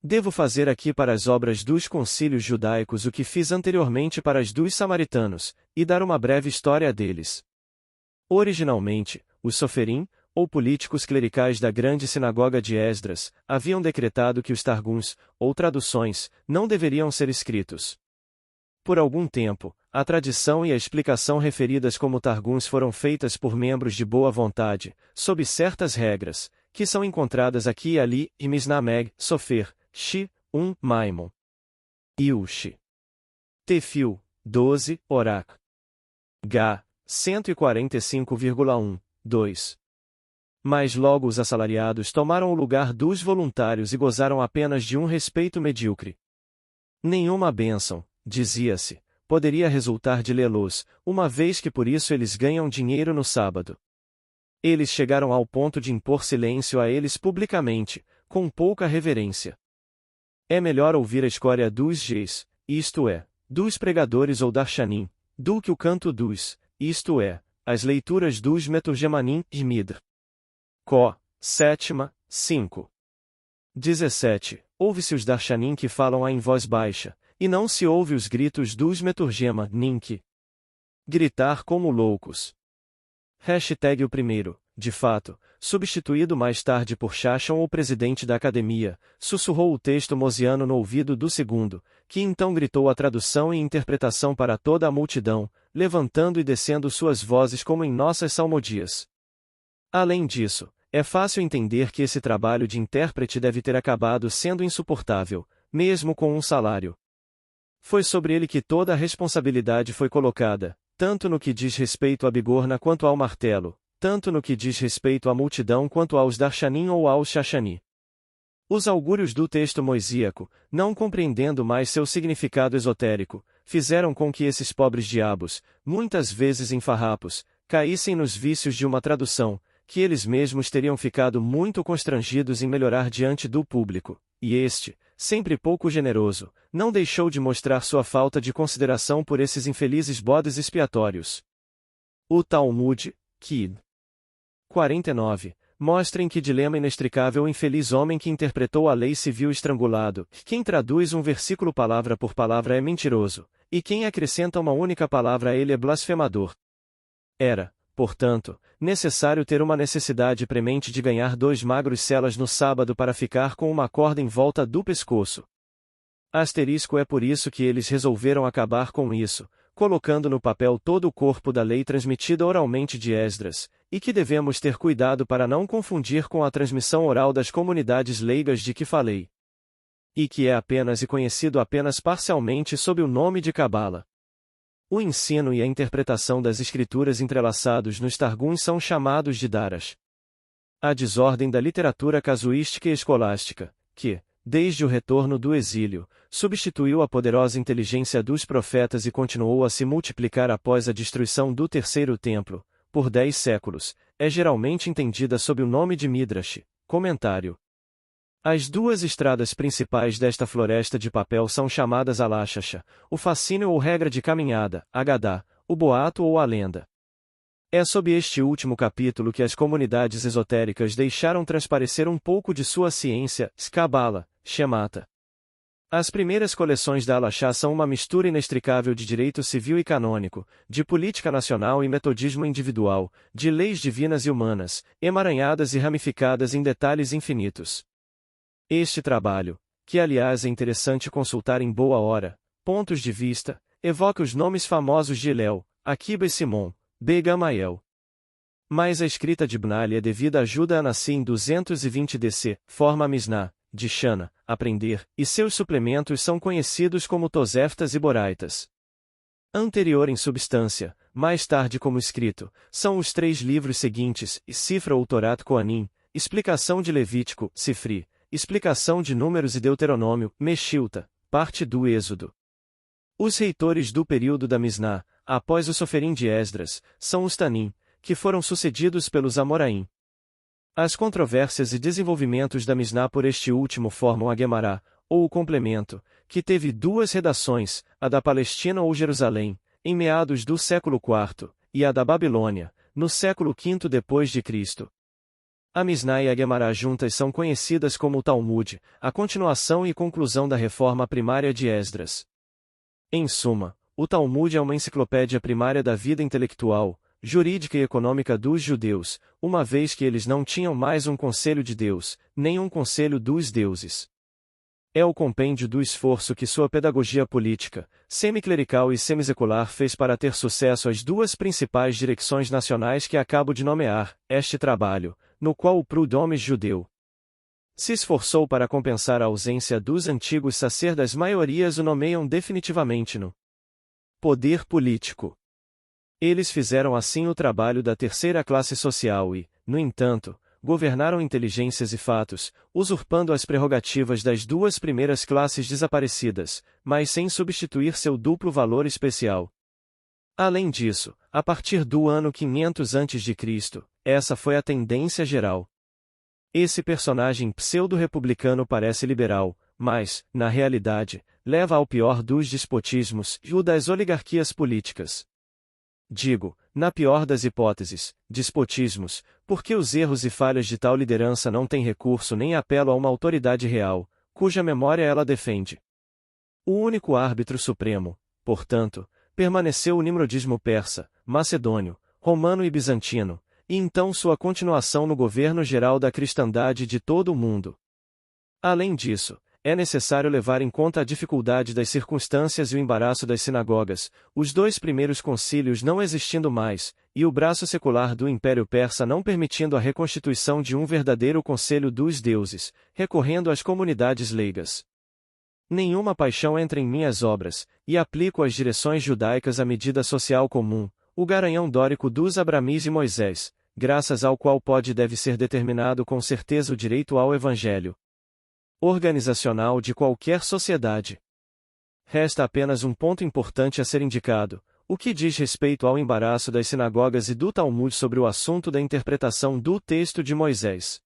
Devo fazer aqui para as obras dos concílios judaicos o que fiz anteriormente para as dos samaritanos, e dar uma breve história deles. Originalmente, os soferim, ou políticos clericais da grande sinagoga de Esdras, haviam decretado que os targuns, ou traduções, não deveriam ser escritos. Por algum tempo, a tradição e a explicação referidas como targuns foram feitas por membros de boa vontade, sob certas regras, que são encontradas aqui e ali, e Misnameg, Sofer, Shi, 1, Maimon. Iushi. Tefil, 12, Orak. Gá, 145,1, 2. Mas logo os assalariados tomaram o lugar dos voluntários e gozaram apenas de um respeito medíocre. Nenhuma bênção, dizia-se, poderia resultar de lê-los, uma vez que por isso eles ganham dinheiro no sábado. Eles chegaram ao ponto de impor silêncio a eles publicamente, com pouca reverência. É melhor ouvir a escória dos Gs, isto é, dos pregadores ou darshanim, do que o canto dos, isto é, as leituras dos Meturgemanim e Midr. Có, 7, 5. 17. Ouve-se os darshanim que falam em voz baixa, e não se ouve os gritos dos Meturgema, Nink. Gritar como loucos. Hashtag o primeiro, de fato, substituído mais tarde por Shashon, o presidente da academia, sussurrou o texto mosiano no ouvido do segundo, que então gritou a tradução e interpretação para toda a multidão, levantando e descendo suas vozes como em nossas salmodias. Além disso, é fácil entender que esse trabalho de intérprete deve ter acabado sendo insuportável, mesmo com um salário. Foi sobre ele que toda a responsabilidade foi colocada, tanto no que diz respeito à bigorna quanto ao martelo, tanto no que diz respeito à multidão quanto aos Darshanim ou aos Shashani. Os augúrios do texto moisíaco, não compreendendo mais seu significado esotérico, fizeram com que esses pobres diabos, muitas vezes em farrapos, caíssem nos vícios de uma tradução, que eles mesmos teriam ficado muito constrangidos em melhorar diante do público, e este, sempre pouco generoso, não deixou de mostrar sua falta de consideração por esses infelizes bodes expiatórios. O Talmud, Kid. 49, mostra em que dilema inextricável o infeliz homem que interpretou a lei civil estrangulado. Quem traduz um versículo palavra por palavra é mentiroso, e quem acrescenta uma única palavra a ele é blasfemador. Era, portanto, necessário ter uma necessidade premente de ganhar 2 magros selas no sábado para ficar com uma corda em volta do pescoço. Asterisco é por isso que eles resolveram acabar com isso, colocando no papel todo o corpo da lei transmitida oralmente de Esdras, e que devemos ter cuidado para não confundir com a transmissão oral das comunidades leigas de que falei. E que é apenas e conhecido apenas parcialmente sob o nome de Cabala. O ensino e a interpretação das escrituras entrelaçados nos Targums são chamados de Daras. A desordem da literatura casuística e escolástica, que, desde o retorno do exílio, substituiu a poderosa inteligência dos profetas e continuou a se multiplicar após a destruição do terceiro templo, por 10 séculos, é geralmente entendida sob o nome de Midrash, comentário. As 2 estradas principais desta floresta de papel são chamadas Alachasha, o fascínio ou regra de caminhada, Agadá, o boato ou a lenda. É sob este último capítulo que as comunidades esotéricas deixaram transparecer um pouco de sua ciência, Kabbalah, Shemata. As primeiras coleções da Alachá são uma mistura inextricável de direito civil e canônico, de política nacional e metodismo individual, de leis divinas e humanas, emaranhadas e ramificadas em detalhes infinitos. Este trabalho, que aliás é interessante consultar em boa hora, pontos de vista, evoca os nomes famosos de Hillel, Akiba e Simon, B. Gamaliel. Mas a escrita de Bnali é devida a Juda Anassi em 220 DC, forma Misná, de Shana, aprender, e seus suplementos são conhecidos como Toseftas e Boraitas. Anterior em substância, mais tarde como escrito, são os 3 livros seguintes, Sifra ou Torat Koanim, explicação de Levítico, Sifri, explicação de Números e Deuteronômio, Meshilta, parte do Êxodo. Os reitores do período da Misná, após o Soferim de Esdras, são os Tanim, que foram sucedidos pelos Amoraim. As controvérsias e desenvolvimentos da Misná por este último formam a Guemará, ou o complemento, que teve 2 redações, a da Palestina ou Jerusalém, em meados do século IV, e a da Babilônia, no século V depois de Cristo. A Misná e a Guemará juntas são conhecidas como o Talmud, a continuação e conclusão da reforma primária de Esdras. Em suma, o Talmud é uma enciclopédia primária da vida intelectual, jurídica e econômica dos judeus, uma vez que eles não tinham mais um conselho de Deus, nem um conselho dos deuses. É o compêndio do esforço que sua pedagogia política, semiclerical e semisecular fez para ter sucesso as 2 principais direções nacionais que acabo de nomear, este trabalho, no qual o prud'homme judeu se esforçou para compensar a ausência dos antigos sacerdas maiorias o nomeiam definitivamente no poder político. Eles fizeram assim o trabalho da terceira classe social e, no entanto, governaram inteligências e fatos, usurpando as prerrogativas das 2 primeiras classes desaparecidas, mas sem substituir seu duplo valor especial. Além disso, a partir do ano 500 a.C., essa foi a tendência geral. Esse personagem pseudo-republicano parece liberal, mas, na realidade, leva ao pior dos despotismos e o das oligarquias políticas. Digo, na pior das hipóteses, despotismos, porque os erros e falhas de tal liderança não têm recurso nem apelo a uma autoridade real, cuja memória ela defende. O único árbitro supremo, portanto, permaneceu o nimrodismo persa, macedônio, romano e bizantino, e então sua continuação no governo geral da cristandade de todo o mundo. Além disso, é necessário levar em conta a dificuldade das circunstâncias e o embaraço das sinagogas, os dois primeiros concílios não existindo mais, e o braço secular do Império Persa não permitindo a reconstituição de um verdadeiro conselho dos deuses, recorrendo às comunidades leigas. Nenhuma paixão entra em minhas obras, e aplico às direções judaicas a medida social comum, o garanhão dórico dos Abramis e Moisés, graças ao qual pode e deve ser determinado com certeza o direito ao Evangelho organizacional de qualquer sociedade. Resta apenas um ponto importante a ser indicado, o que diz respeito ao embaraço das sinagogas e do Talmud sobre o assunto da interpretação do texto de Moisés.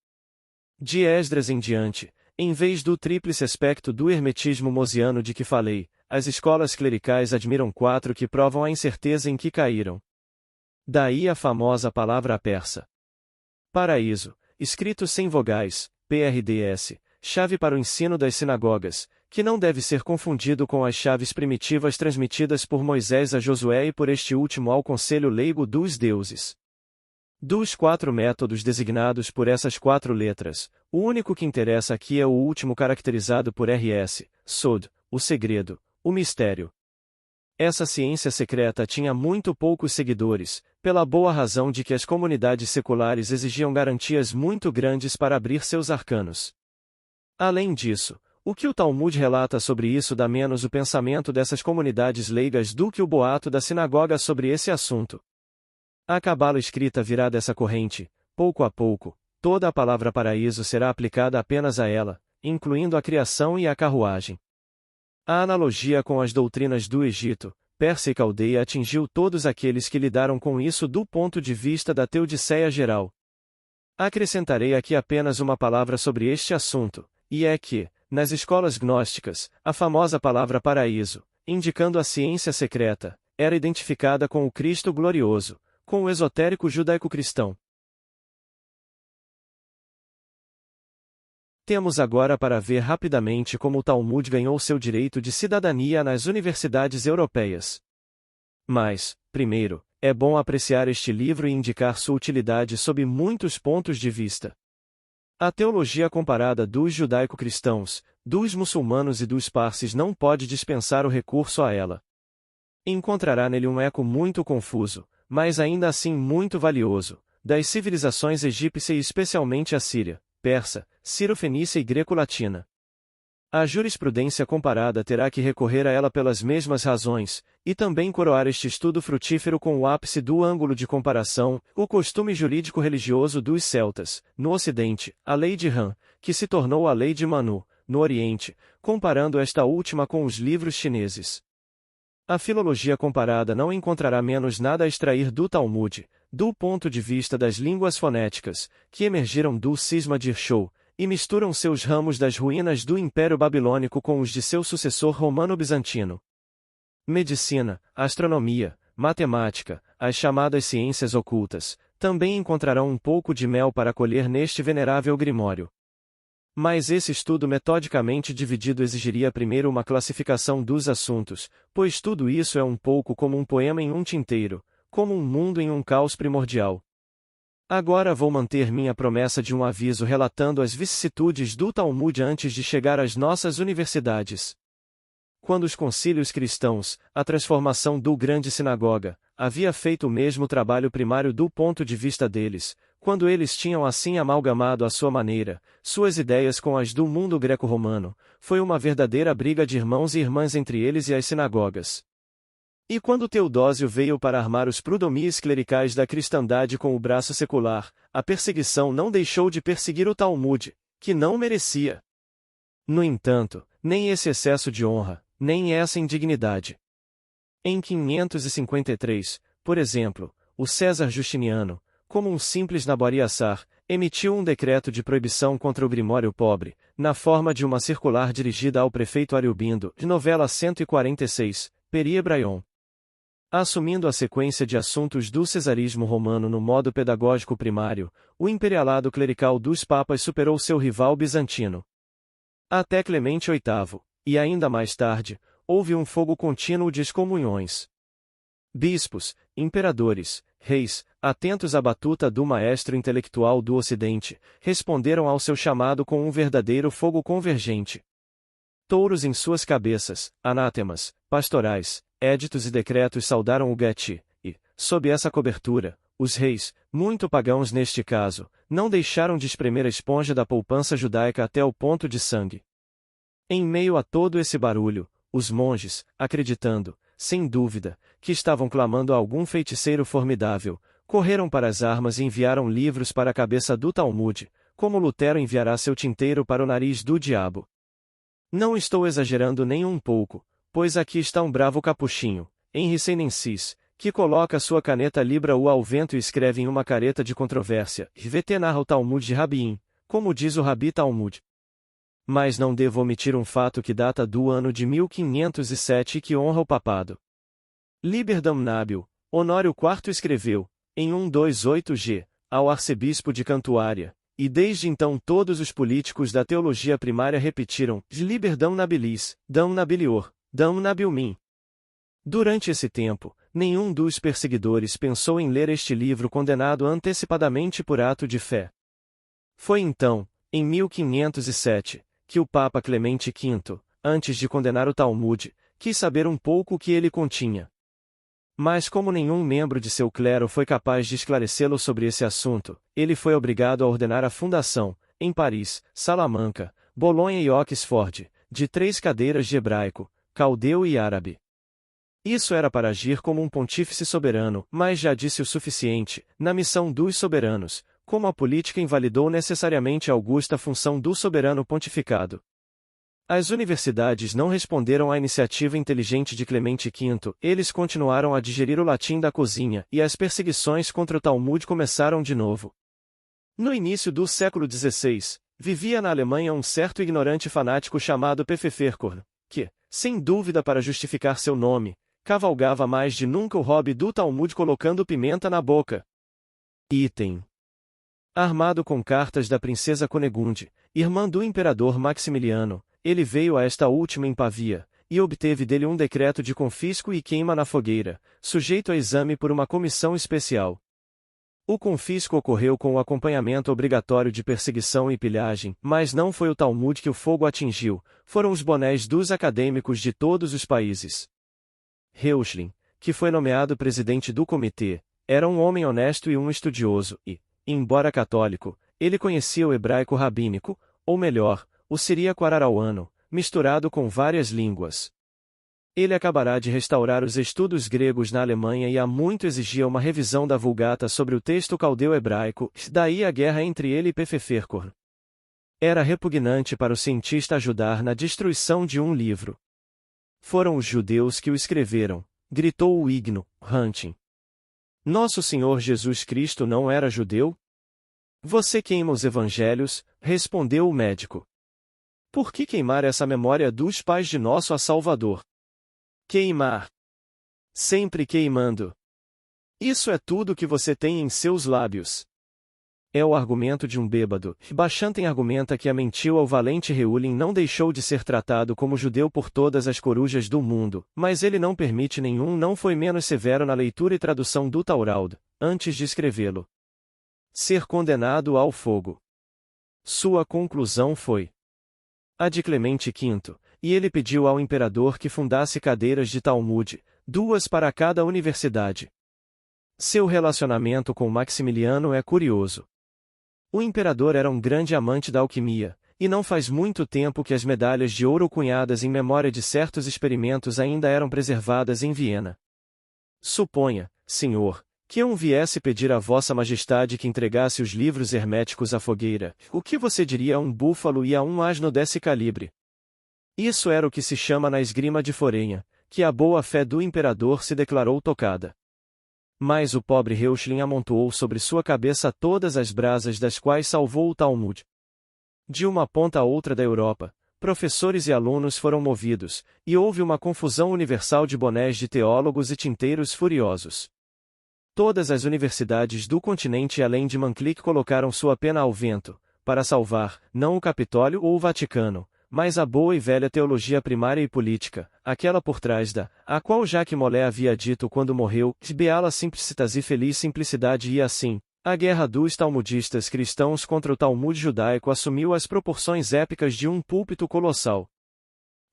De Esdras em diante, em vez do tríplice aspecto do hermetismo mosiano de que falei, as escolas clericais admiram quatro que provam a incerteza em que caíram. Daí a famosa palavra persa. Paraíso, escrito sem vogais, PRDS, chave para o ensino das sinagogas, que não deve ser confundido com as chaves primitivas transmitidas por Moisés a Josué e por este último ao conselho leigo dos deuses. Dos quatro métodos designados por essas quatro letras, o único que interessa aqui é o último caracterizado por RS, Sod, o segredo, o mistério. Essa ciência secreta tinha muito poucos seguidores, pela boa razão de que as comunidades seculares exigiam garantias muito grandes para abrir seus arcanos. Além disso, o que o Talmud relata sobre isso dá menos o pensamento dessas comunidades leigas do que o boato da sinagoga sobre esse assunto. A cabala escrita virá dessa corrente, pouco a pouco, toda a palavra paraíso será aplicada apenas a ela, incluindo a criação e a carruagem. A analogia com as doutrinas do Egito, Pérsia e Caldeia atingiu todos aqueles que lidaram com isso do ponto de vista da teodiceia geral. Acrescentarei aqui apenas uma palavra sobre este assunto, e é que, nas escolas gnósticas, a famosa palavra paraíso, indicando a ciência secreta, era identificada com o Cristo glorioso, com o esotérico judaico-cristão. Temos agora para ver rapidamente como o Talmud ganhou seu direito de cidadania nas universidades europeias. Mas, primeiro, é bom apreciar este livro e indicar sua utilidade sob muitos pontos de vista. A teologia comparada dos judaico-cristãos, dos muçulmanos e dos parsis não pode dispensar o recurso a ela. Encontrará nele um eco muito confuso, mas ainda assim muito valioso, das civilizações egípcia e especialmente assíria, persa, ciro-fenícia e greco-latina. A jurisprudência comparada terá que recorrer a ela pelas mesmas razões, e também coroar este estudo frutífero com o ápice do ângulo de comparação, o costume jurídico-religioso dos celtas, no Ocidente, a lei de Ram, que se tornou a lei de Manu, no Oriente, comparando esta última com os livros chineses. A filologia comparada não encontrará menos nada a extrair do Talmud, do ponto de vista das línguas fonéticas, que emergiram do cisma de Irshou, e misturam seus ramos das ruínas do Império Babilônico com os de seu sucessor romano-bizantino. Medicina, astronomia, matemática, as chamadas ciências ocultas, também encontrarão um pouco de mel para colher neste venerável grimório. Mas esse estudo metodicamente dividido exigiria primeiro uma classificação dos assuntos, pois tudo isso é um pouco como um poema em um tinteiro, como um mundo em um caos primordial. Agora vou manter minha promessa de um aviso relatando as vicissitudes do Talmud antes de chegar às nossas universidades. Quando os concílios cristãos, a transformação do grande sinagoga, havia feito o mesmo trabalho primário do ponto de vista deles, quando eles tinham assim amalgamado à sua maneira, suas ideias com as do mundo greco-romano, foi uma verdadeira briga de irmãos e irmãs entre eles e as sinagogas. E quando Teodósio veio para armar os prudomies clericais da cristandade com o braço secular, a perseguição não deixou de perseguir o Talmud, que não merecia. No entanto, nem esse excesso de honra, nem essa indignidade. Em 553, por exemplo, o César Justiniano, como um simples naboriaçar, emitiu um decreto de proibição contra o Grimório Pobre, na forma de uma circular dirigida ao prefeito Ariobindo, de novela 146, Peri Hebraion. Assumindo a sequência de assuntos do cesarismo romano no modo pedagógico primário, o imperialado clerical dos papas superou seu rival bizantino. Até Clemente VIII, e ainda mais tarde, houve um fogo contínuo de excomunhões. Bispos, imperadores, reis, atentos à batuta do maestro intelectual do Ocidente, responderam ao seu chamado com um verdadeiro fogo convergente. Touros em suas cabeças, anátemas, pastorais, éditos e decretos saudaram o Geti, e, sob essa cobertura, os reis, muito pagãos neste caso, não deixaram de espremer a esponja da poupança judaica até o ponto de sangue. Em meio a todo esse barulho, os monges, acreditando, sem dúvida, que estavam clamando a algum feiticeiro formidável, correram para as armas e enviaram livros para a cabeça do Talmude, como Lutero enviará seu tinteiro para o nariz do diabo. Não estou exagerando nem um pouco, pois aqui está um bravo capuchinho, Henry Senensis, que coloca sua caneta libra-u ao vento e escreve em uma careta de controvérsia, VT narra o Talmud de Rabiim, como diz o Rabi Talmud. Mas não devo omitir um fato que data do ano de 1507 e que honra o papado. Liber Damnabil, Honório IV escreveu, em 128g, ao arcebispo de Cantuária, e desde então todos os políticos da teologia primária repetiram, Liber Damnabilis, Damnabilior, Damnabilmin. Durante esse tempo, nenhum dos perseguidores pensou em ler este livro condenado antecipadamente por ato de fé. Foi então, em 1507, que o Papa Clemente V, antes de condenar o Talmud, quis saber um pouco o que ele continha. Mas como nenhum membro de seu clero foi capaz de esclarecê-lo sobre esse assunto, ele foi obrigado a ordenar a fundação, em Paris, Salamanca, Bolonha e Oxford, de 3 cadeiras de hebraico, caldeu e árabe. Isso era para agir como um pontífice soberano, mas já disse o suficiente, na missão dos soberanos, como a política invalidou necessariamente a augusta função do soberano pontificado. As universidades não responderam à iniciativa inteligente de Clemente V, eles continuaram a digerir o latim da cozinha, e as perseguições contra o Talmud começaram de novo. No início do século XVI, vivia na Alemanha um certo ignorante fanático chamado Pfefferkorn, que, sem dúvida para justificar seu nome, cavalgava mais de nunca o hobby do Talmud colocando pimenta na boca. Item. Armado com cartas da princesa Cunegunde, irmã do imperador Maximiliano, ele veio a esta última em Pavia, e obteve dele um decreto de confisco e queima na fogueira, sujeito a exame por uma comissão especial. O confisco ocorreu com o acompanhamento obrigatório de perseguição e pilhagem, mas não foi o Talmud que o fogo atingiu, foram os bonés dos acadêmicos de todos os países. Reuchlin, que foi nomeado presidente do comitê, era um homem honesto e um estudioso, e, embora católico, ele conhecia o hebraico rabínico, ou melhor, o siríaco-ararauano, misturado com várias línguas. Ele acabará de restaurar os estudos gregos na Alemanha e há muito exigia uma revisão da Vulgata sobre o texto caldeu-hebraico, daí a guerra entre ele e Pfefferkorn. Era repugnante para o cientista ajudar na destruição de um livro. Foram os judeus que o escreveram, gritou o Igno, Hunting. Nosso Senhor Jesus Cristo não era judeu? Você queima os evangelhos, respondeu o médico. Por que queimar essa memória dos pais de nosso Salvador? Queimar. Sempre queimando. Isso é tudo que você tem em seus lábios. É o argumento de um bêbado. Bachanten argumenta que a mentiu ao valente Reulin não deixou de ser tratado como judeu por todas as corujas do mundo, mas ele não permite nenhum não foi menos severo na leitura e tradução do Taurald, antes de escrevê-lo. Ser condenado ao fogo. Sua conclusão foi a de Clemente V, e ele pediu ao imperador que fundasse cadeiras de Talmud, 2 para cada universidade. Seu relacionamento com Maximiliano é curioso. O imperador era um grande amante da alquimia, e não faz muito tempo que as medalhas de ouro cunhadas em memória de certos experimentos ainda eram preservadas em Viena. Suponha, senhor, que eu viesse pedir a vossa majestade que entregasse os livros herméticos à fogueira, o que você diria a um búfalo e a um asno desse calibre? Isso era o que se chama na esgrima de Forenha, que a boa-fé do imperador se declarou tocada. Mas o pobre Reuchlin amontoou sobre sua cabeça todas as brasas das quais salvou o Talmud. De uma ponta a outra da Europa, professores e alunos foram movidos, e houve uma confusão universal de bonés de teólogos e tinteiros furiosos. Todas as universidades do continente além de Manclic colocaram sua pena ao vento, para salvar, não o Capitólio ou o Vaticano, mas a boa e velha teologia primária e política, aquela por trás a qual Jacques Mollet havia dito quando morreu, beala simplicitas e feliz simplicidade e assim, a guerra dos talmudistas cristãos contra o Talmud judaico assumiu as proporções épicas de um púlpito colossal.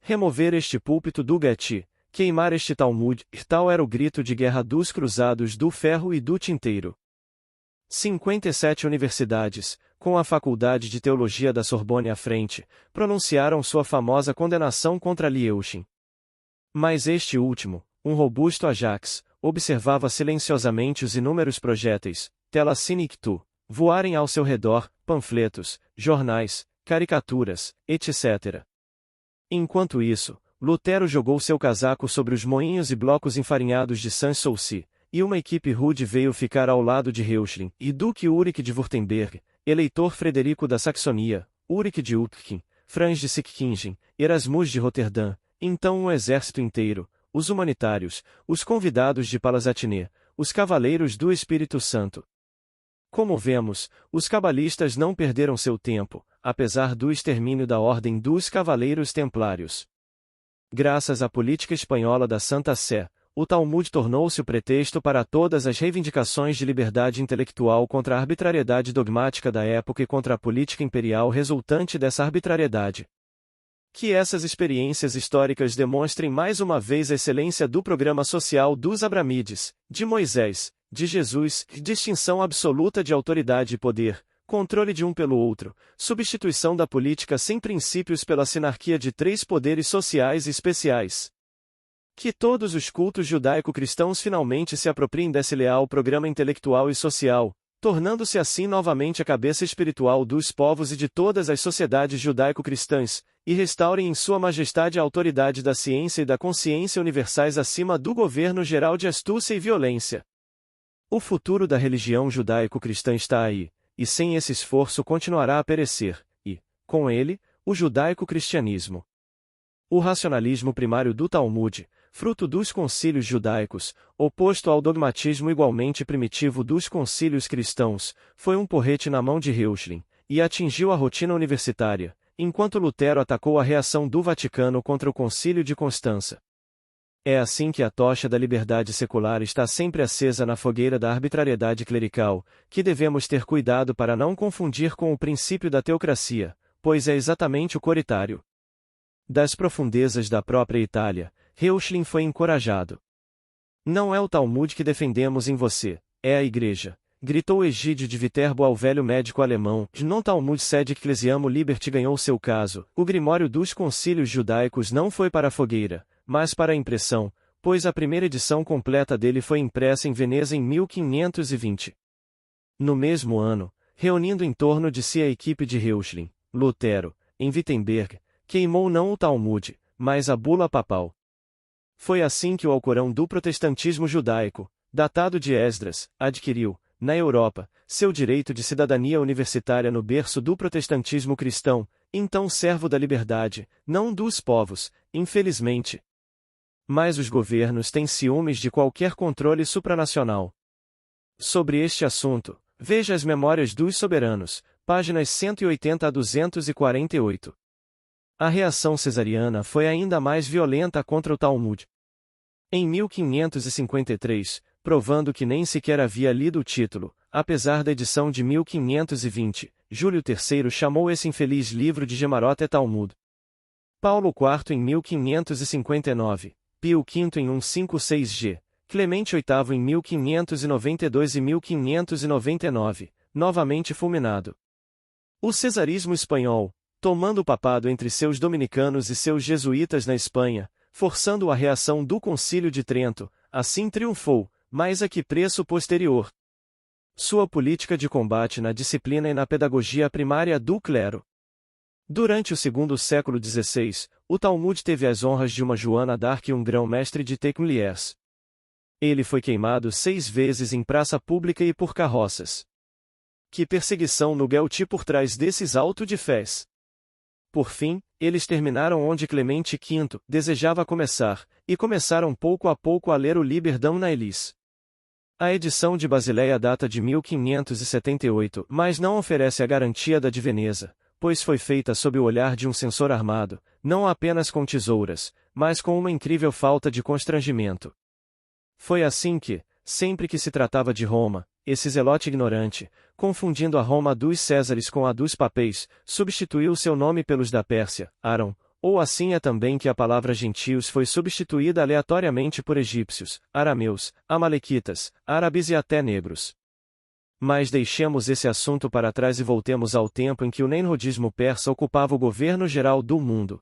Remover este púlpito do Getty, queimar este Talmud, tal era o grito de guerra dos cruzados do ferro e do tinteiro. 57 universidades, com a Faculdade de Teologia da Sorbonne à frente, pronunciaram sua famosa condenação contra Liuchin. Mas este último, um robusto Ajax, observava silenciosamente os inúmeros projéteis, tela sinictu, voarem ao seu redor, panfletos, jornais, caricaturas, etc. Enquanto isso, Lutero jogou seu casaco sobre os moinhos e blocos enfarinhados de Sanssouci, e uma equipe rude veio ficar ao lado de Reuchlin e Duque Ulrich de Württemberg, eleitor Frederico da Saxonia, Ulrich de Utrecht, Franz de Sickingen, Erasmus de Roterdã, então um exército inteiro, os humanitários, os convidados de Palazatinê, os cavaleiros do Espírito Santo. Como vemos, os cabalistas não perderam seu tempo, apesar do extermínio da Ordem dos Cavaleiros Templários. Graças à política espanhola da Santa Sé, o Talmud tornou-se o pretexto para todas as reivindicações de liberdade intelectual contra a arbitrariedade dogmática da época e contra a política imperial resultante dessa arbitrariedade. Que essas experiências históricas demonstrem mais uma vez a excelência do programa social dos Abramides, de Moisés, de Jesus, distinção absoluta de autoridade e poder, controle de um pelo outro, substituição da política sem princípios pela sinarquia de três poderes sociais especiais. Que todos os cultos judaico-cristãos finalmente se apropriem desse leal programa intelectual e social, tornando-se assim novamente a cabeça espiritual dos povos e de todas as sociedades judaico-cristãs, e restaurem em sua majestade a autoridade da ciência e da consciência universais acima do governo geral de astúcia e violência. O futuro da religião judaico-cristã está aí, e sem esse esforço continuará a perecer, e, com ele, o judaico-cristianismo. O racionalismo primário do Talmud, fruto dos concílios judaicos, oposto ao dogmatismo igualmente primitivo dos concílios cristãos, foi um porrete na mão de Reuchlin, e atingiu a rotina universitária, enquanto Lutero atacou a reação do Vaticano contra o Concílio de Constança. É assim que a tocha da liberdade secular está sempre acesa na fogueira da arbitrariedade clerical, que devemos ter cuidado para não confundir com o princípio da teocracia, pois é exatamente o coritário. Das profundezas da própria Itália, Reuchlin foi encorajado. Não é o Talmud que defendemos em você, é a Igreja, gritou Egídio de Viterbo ao velho médico alemão, non Talmud sed ecclesiamo liberty ganhou seu caso, o grimório dos concílios judaicos não foi para a fogueira, mas para a impressão, pois a primeira edição completa dele foi impressa em Veneza em 1520. No mesmo ano, reunindo em torno de si a equipe de Reuchlin, Lutero, em Wittenberg, queimou não o Talmud, mas a bula papal. Foi assim que o Alcorão do protestantismo judaico, datado de Esdras, adquiriu, na Europa, seu direito de cidadania universitária no berço do protestantismo cristão, então servo da liberdade, não dos povos, infelizmente. Mas os governos têm ciúmes de qualquer controle supranacional. Sobre este assunto, veja as Memórias dos Soberanos, páginas 180 a 248. A reação cesariana foi ainda mais violenta contra o Talmud. Em 1553, provando que nem sequer havia lido o título, apesar da edição de 1520, Júlio III chamou esse infeliz livro de Gemarote Talmud. Paulo IV em 1559, Pio V em 156g, Clemente VIII em 1592 e 1599, novamente fulminado. O cesarismo espanhol, tomando o papado entre seus dominicanos e seus jesuítas na Espanha, forçando a reação do Concílio de Trento, assim triunfou, mas a que preço posterior? Sua política de combate na disciplina e na pedagogia primária do clero. Durante o segundo século XVI, o Talmud teve as honras de uma Joana d'Arc e um grão-mestre de Tecumliers. Ele foi queimado 6 vezes em praça pública e por carroças. Que perseguição no Guelti por trás desses autos de fés! Por fim, eles terminaram onde Clemente V desejava começar, e começaram pouco a pouco a ler o Liber Damnaelis. A edição de Basileia data de 1578, mas não oferece a garantia da de Veneza, pois foi feita sob o olhar de um censor armado, não apenas com tesouras, mas com uma incrível falta de constrangimento. Foi assim que, sempre que se tratava de Roma, esse zelote ignorante, confundindo a Roma dos Césares com a dos papéis, substituiu seu nome pelos da Pérsia, Aram, ou assim é também que a palavra gentios foi substituída aleatoriamente por egípcios, arameus, amalequitas, árabes e até negros. Mas deixemos esse assunto para trás e voltemos ao tempo em que o nenrodismo persa ocupava o governo geral do mundo.